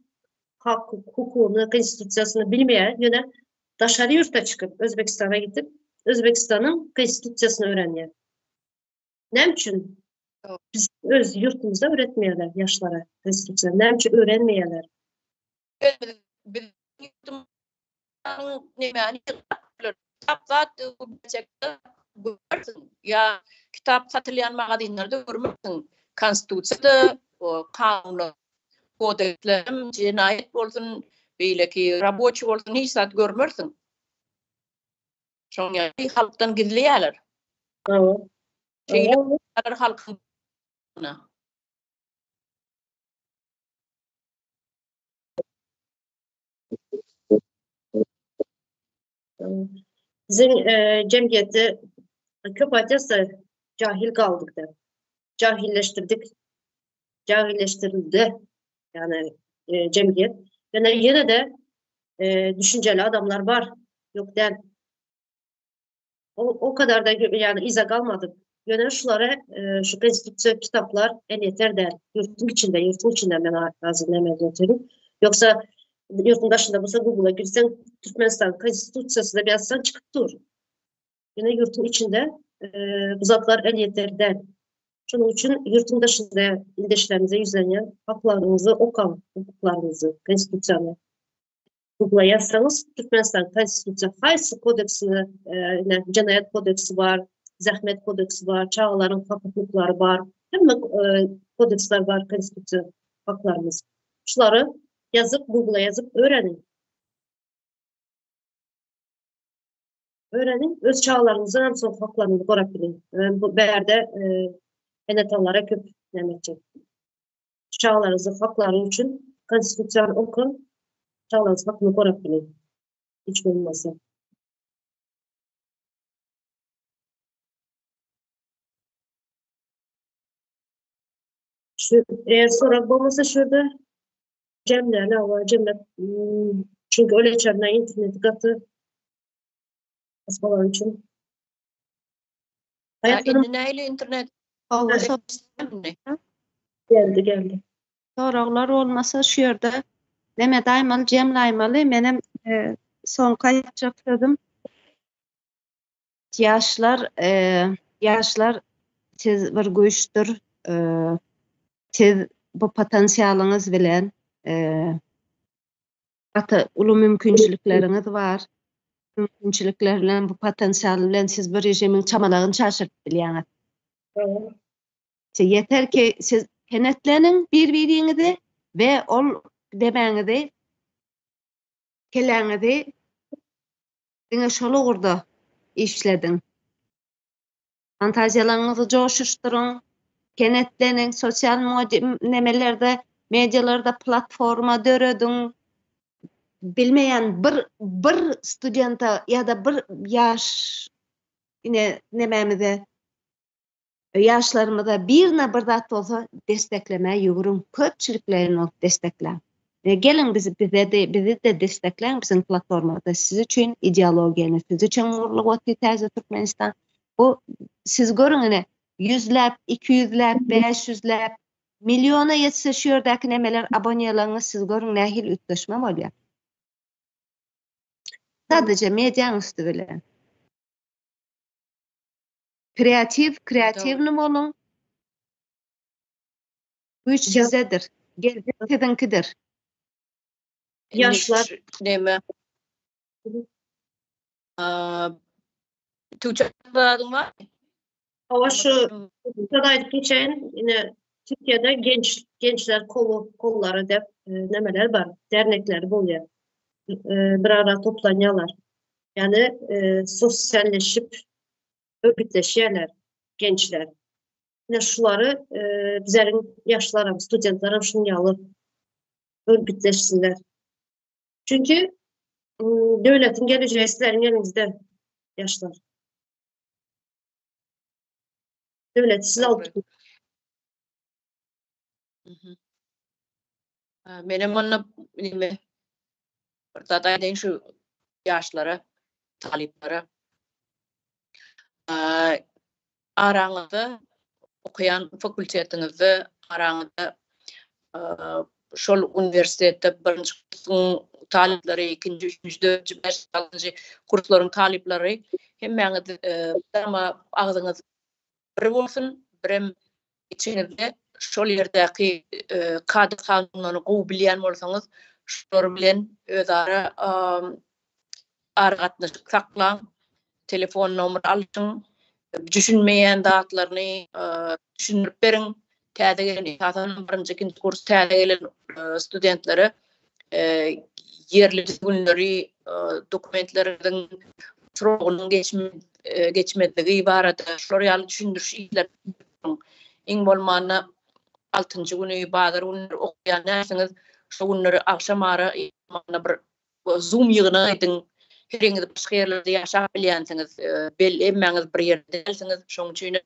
Speaker 2: hak, hukukyny, konstitusiýasyny bilmeýär, ýöne daşary ýurtda çıkıp Özbekistan'a gidip Özbekistan'ın konstitusiýasyny öğrenýär. Näme üçin? Biz öz yurtumuzda öğretmeýärler yaşlara konstitusiýa. Näme üçin öğrenmeýärler?
Speaker 1: Biz näme kitap zat görürsün. Ya kitap satylýan magazinlerde görmezsin. Konstitusiýada, kanun, kodeksler, cinayet bolsun, beýleki raboçy bolsun, hiç zat görmezsin. Şoňa halkdan gizleýärler. Şeýle halkyň
Speaker 2: Bizim cemiyeti köp aýtsa jahil kaldık da. Cahilleştirildi. Yani cemiyet. Yani yine de düşünceli adamlar var. Yok değil. o kadar da yani iza kalmadık. Yöne şulara şu konstitüsiyon kitaplar en yeter der. Yurtun içinde ben hazırlamaya götürüm. Yoksa yurtun dışında bulsa Google'a girsen Türkmenistan konstitüsyosunda bir yazsan çıkıp dur. Yine yurtun içinde bu zatlar en yeter der. Şunun için yurtun dışında ildeşlerinize yüzlenen haklarınızı okan, hukuklarınızı, konstitüsyonu Google'a yazsanız Türkmenistan konstitüsyon haysi kodeksini, cinayet kodeksi var, zahmet kodeksi var, çağların hukukları var, hem kodeksler var, konstitüsyon haklarımız. Şuları yazıp Google'a yazıp öğrenin. Öğrenin, öz çağlarınızın hem son haklarını koruyabilin. Bu berde enetallara köp demekçi. Çağlarınızın hakları için konstitüsyon okun, çağlarınızın hakkını koruyabilin. Hiç olmazsa. Eğer sorak olmasa şurada Cem'le var. Çünkü öyle içeriden internet katı asmalar için.
Speaker 1: Indi näyle internet
Speaker 3: Olmasa
Speaker 2: Geldi.
Speaker 3: soralar olmasa şu yerde neme daymalı, cemlaymalı. Menem son kayıtçak dedim. Yaşlar siz bir güçtür. Siz bu potansiyalınız bilen ulu mümkünçilikleriniz var. Mümkünçilikler bilen bu potansiyal bilen siz bir rejimin çamalağını şaşırtıp bilýäňiz. Yeter ki siz kenetlenin birbirinizi ve ol demeňizi keleňizi diňe şolu gurda işledin. Fantaziyalarınızı coşuşturun, kenetlenin, sosyal nemelerde, medyalarda platforma döredin. Bilmeyen bir studenta ya da bir yaş yine nememize yaşlarımıza bir zat olsa destekleme yugurun. Köpçülüklerini desteklen. Gelin bizi de destekleyin bizim platformada. Siz için ideologiyani, siz için uğurlu otlu terzi Türkmenistan. Bu siz görün 100'läp, 200'läp, 500'läp, milyona yetse şu yerdeki nemeler aboneyalarınız siz görün nähil ütleşme bolýar. Sadece medyanın üstü bilen. Kreativ nüm olun. Güç sizedir. Gelecek sizinkidir.
Speaker 2: Yaşlar
Speaker 1: neme Türkçe adın var.
Speaker 2: Ama şu kadar geçen yine Türkiye'de gençler kolları da nemeler var. Dernekler oluyor. Bir ara toplanıyorlar. Yani sosyalleşip örgütleşiyorlar gençler. Yine şuları bizlerin yaşlarım, studentlarım şunyalı örgütleşsinler. Çünkü devletin geleceği sizlerin elinizde yaşlar. Devlet siz alıp
Speaker 1: Benim onunla ortada şu yaşlara, taliplara araňyzda okuyan fakültetinizde araňyzda şol üniversitette birinci talipleri, ikinci, üçüncü, dördüncü, beş, altıncı kursların talipleri hemmeňiz ama ağzınız bir bolsun, birem içinizde şol yerdäki kadr kanunlaryny gowy bilýän bolsaňyz, şolar bilen özara argatnaşyk saklaň, telefon nomer alyşyň, düşünmeýän datlaryny düşündirip beriň. Täze gelen esasany birinji, ikinji kurs täze gelen studentlere yerli günleri dokumentleriň soragynyň geçmedigi barada şolar ýaly düşündiriş işler iň bolmanda 6-njy güni bazar günleri okuyan näsiňiz şu günleri akşam ara mana bir Zoom ýygyna edin. Heriňiz başga ýerlerde ýaşap bilýänsiňiz, emmeňiz bir ýerde delsiňiz, şoň üçin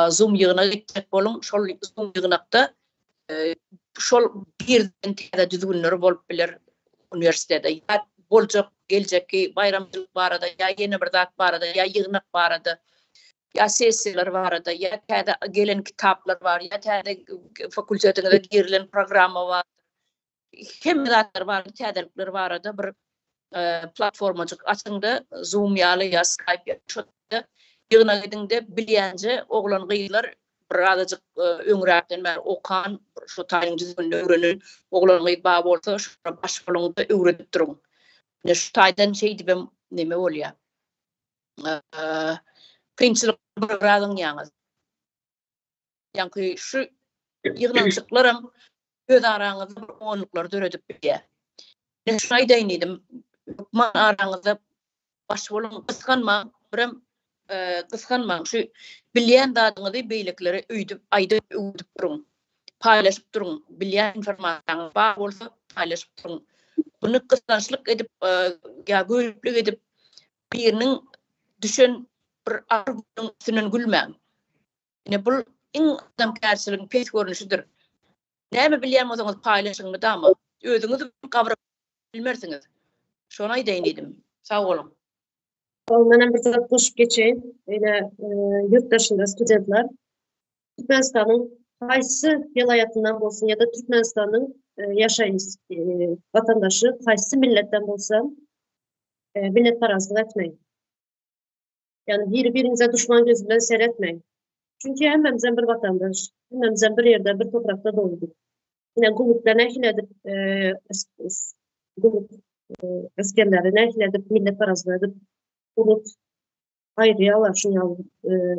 Speaker 1: Zoom ýygyna gitmek bolun. Şol Zoom ýygynakda şol birden täze düzgünleri bolup biler üniversitede. boljak, geljeki bayramçylyk barada, ya ýene bir zat barada, ya ýygnak barada, ya sessiýalar barada, ya täze gelen kitaplar bar, ya täze fakultetine girilen programa bar. Hem zatlar bar, täzelikler barada bir platformacık açıngda Zoom ýaly ya Skype ýa şoda ýygyna gidinde bilýänje oglan gyýlar bir azajyk öňräkden bäri okan şu taýyň düzgünde öwrenen oglan gyý baba bolsa şu baş bolanda öwredip durun. Ne şu taýdan şey diýip neme bolýar. Kynçylyk bir radyň ýaňy. Ýa-ni şu ýygnaçyklarym göz araňyzda bir onluklar döredip bilýär. Ne şu aýdaýyn edim. Man araňyzda baş bolun kyskanma, birem kyskanma. Şu bilýän dadyňyzy beýlekleri öýdüp, aýdyp öýdüp durun. Paýlaşyp durun. Bilýän informasiýany bar bolsa paýlaşyp durun. Bunu kıskançlyk edip, ya göýüplik edip biriniň düşen bir argumentyň üstünden gülmäň. Ine bu iň adamkärçiligiň pes görnüşidir. Näme bilýän bolsaňyz paýlaşyňmy dama, özüňiz gabryp bilmersiňiz. Şonu aýdaýyn edim. Sag bolun.
Speaker 2: Ondan bir zat koşup geçeyim. Yurt dışında studentler Türkmenistan'ın kaysı vilayetinden bolsun ya da Türkmenistan'ın yaşayan vatandaşı kaysı milletten bolsa millet parasını etmeyin. Yani birbirinize düşman gözünden seyretmeyin. Çünkü hemmemizden bir vatandaş, hemmemizden bir yerde, bir toprakta doğduk. Yine guluklarına ehledip guluk askerlerine ehledip millet parasını edip unut, ayrıyalar, şunu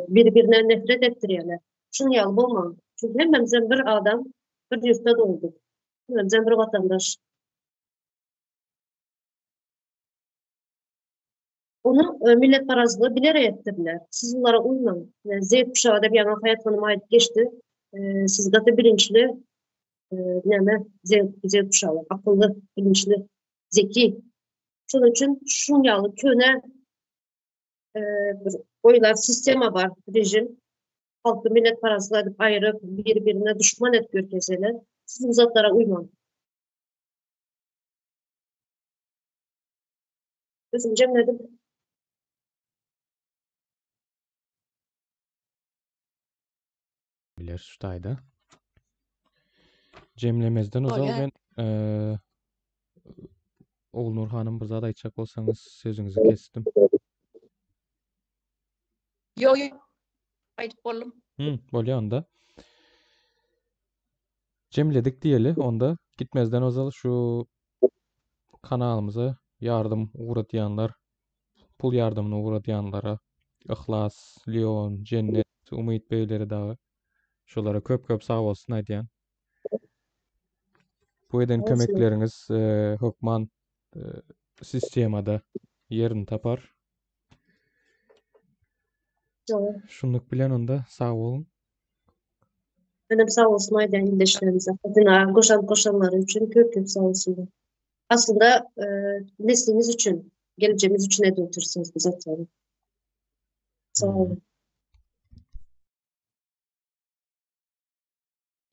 Speaker 2: birbirine nefret ettiriyorlar. Şunu yalı olmam. Çünkü hemmemizden bir adam, bir yurtta doğduk. Hemmemizden bir vatandaş. Onu millet parazlığı bilerek ettirdiler. Siz bunlara uymayın. Yani Z kuşağı da bir yana Hayat Hanım'a ait geçti. Siz de bilinçli, Z kuşağı, akıllı, bilinçli, zeki. Şunun için şun yalı köne oylar sistema var, rejim. Halkı millet parasını edip ayırıp birbirine düşman et görkeseler. Siz bu zatlara uymayın. Özüm cemledim.
Speaker 4: Biler şu taýda. Jemlemezden ozal ben Oğulnur hanım bir zat aýtjak bolsaňyz sözüňizi kesdim.
Speaker 1: Yo, aýdyp boldum.
Speaker 4: Bolýar onda. Jemledik diýeli, onda gitmezden ozal şu kanalymyza yardım uğratýanlar, pul yardymyny uğratýanlara Ihlas, Leon, Cennet, Umyt beýleri dagy şolara köp sag bolsun aýdýan. Bu eden kömekleriniz hökman sistemada yerini tapar. Şunluk bilen onda sag bolun.
Speaker 2: Benim sağ olsun aydan ildeşlerimize. Adına koşanlar için köp sağ olsun. Aslında neslimiz için, geleceğimiz için ne götürsünüz bize tabii. Sağ olun.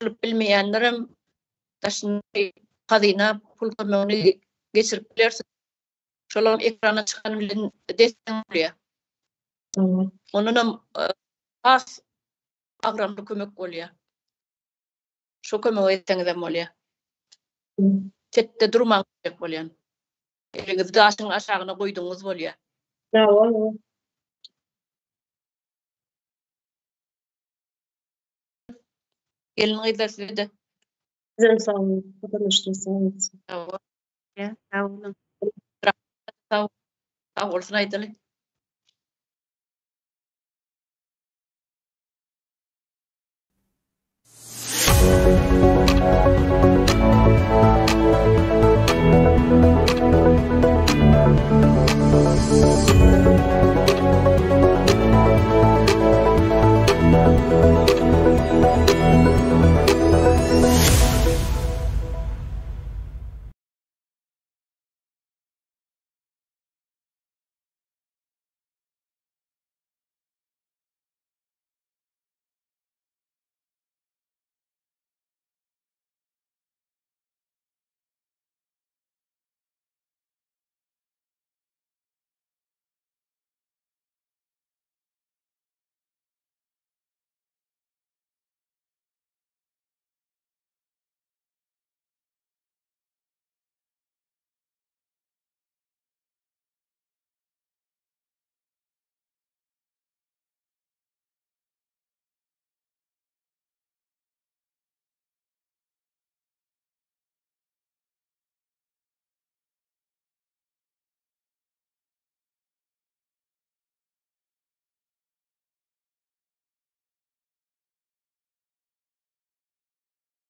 Speaker 1: Bilmeýänlerim taşın kadyna pul kömegini geçirip bilersin. Şolam ekrana çıkan bilen destek bolýar.
Speaker 2: Tamam.
Speaker 1: Onunam az agramly kömek bolýar. Şo kömek etseňiz bolýar. Çette durmaň gerek bolýan. Eliňizi daşyň aşagyna goýduňyz bolýar.
Speaker 2: Bravo.
Speaker 1: Elini gydaslydy.
Speaker 2: Sizem sağ olun. Vatandaşlar sağ olun.
Speaker 1: Sağ ol.
Speaker 3: Sağ olun.
Speaker 1: Sağ olsun aýdaly.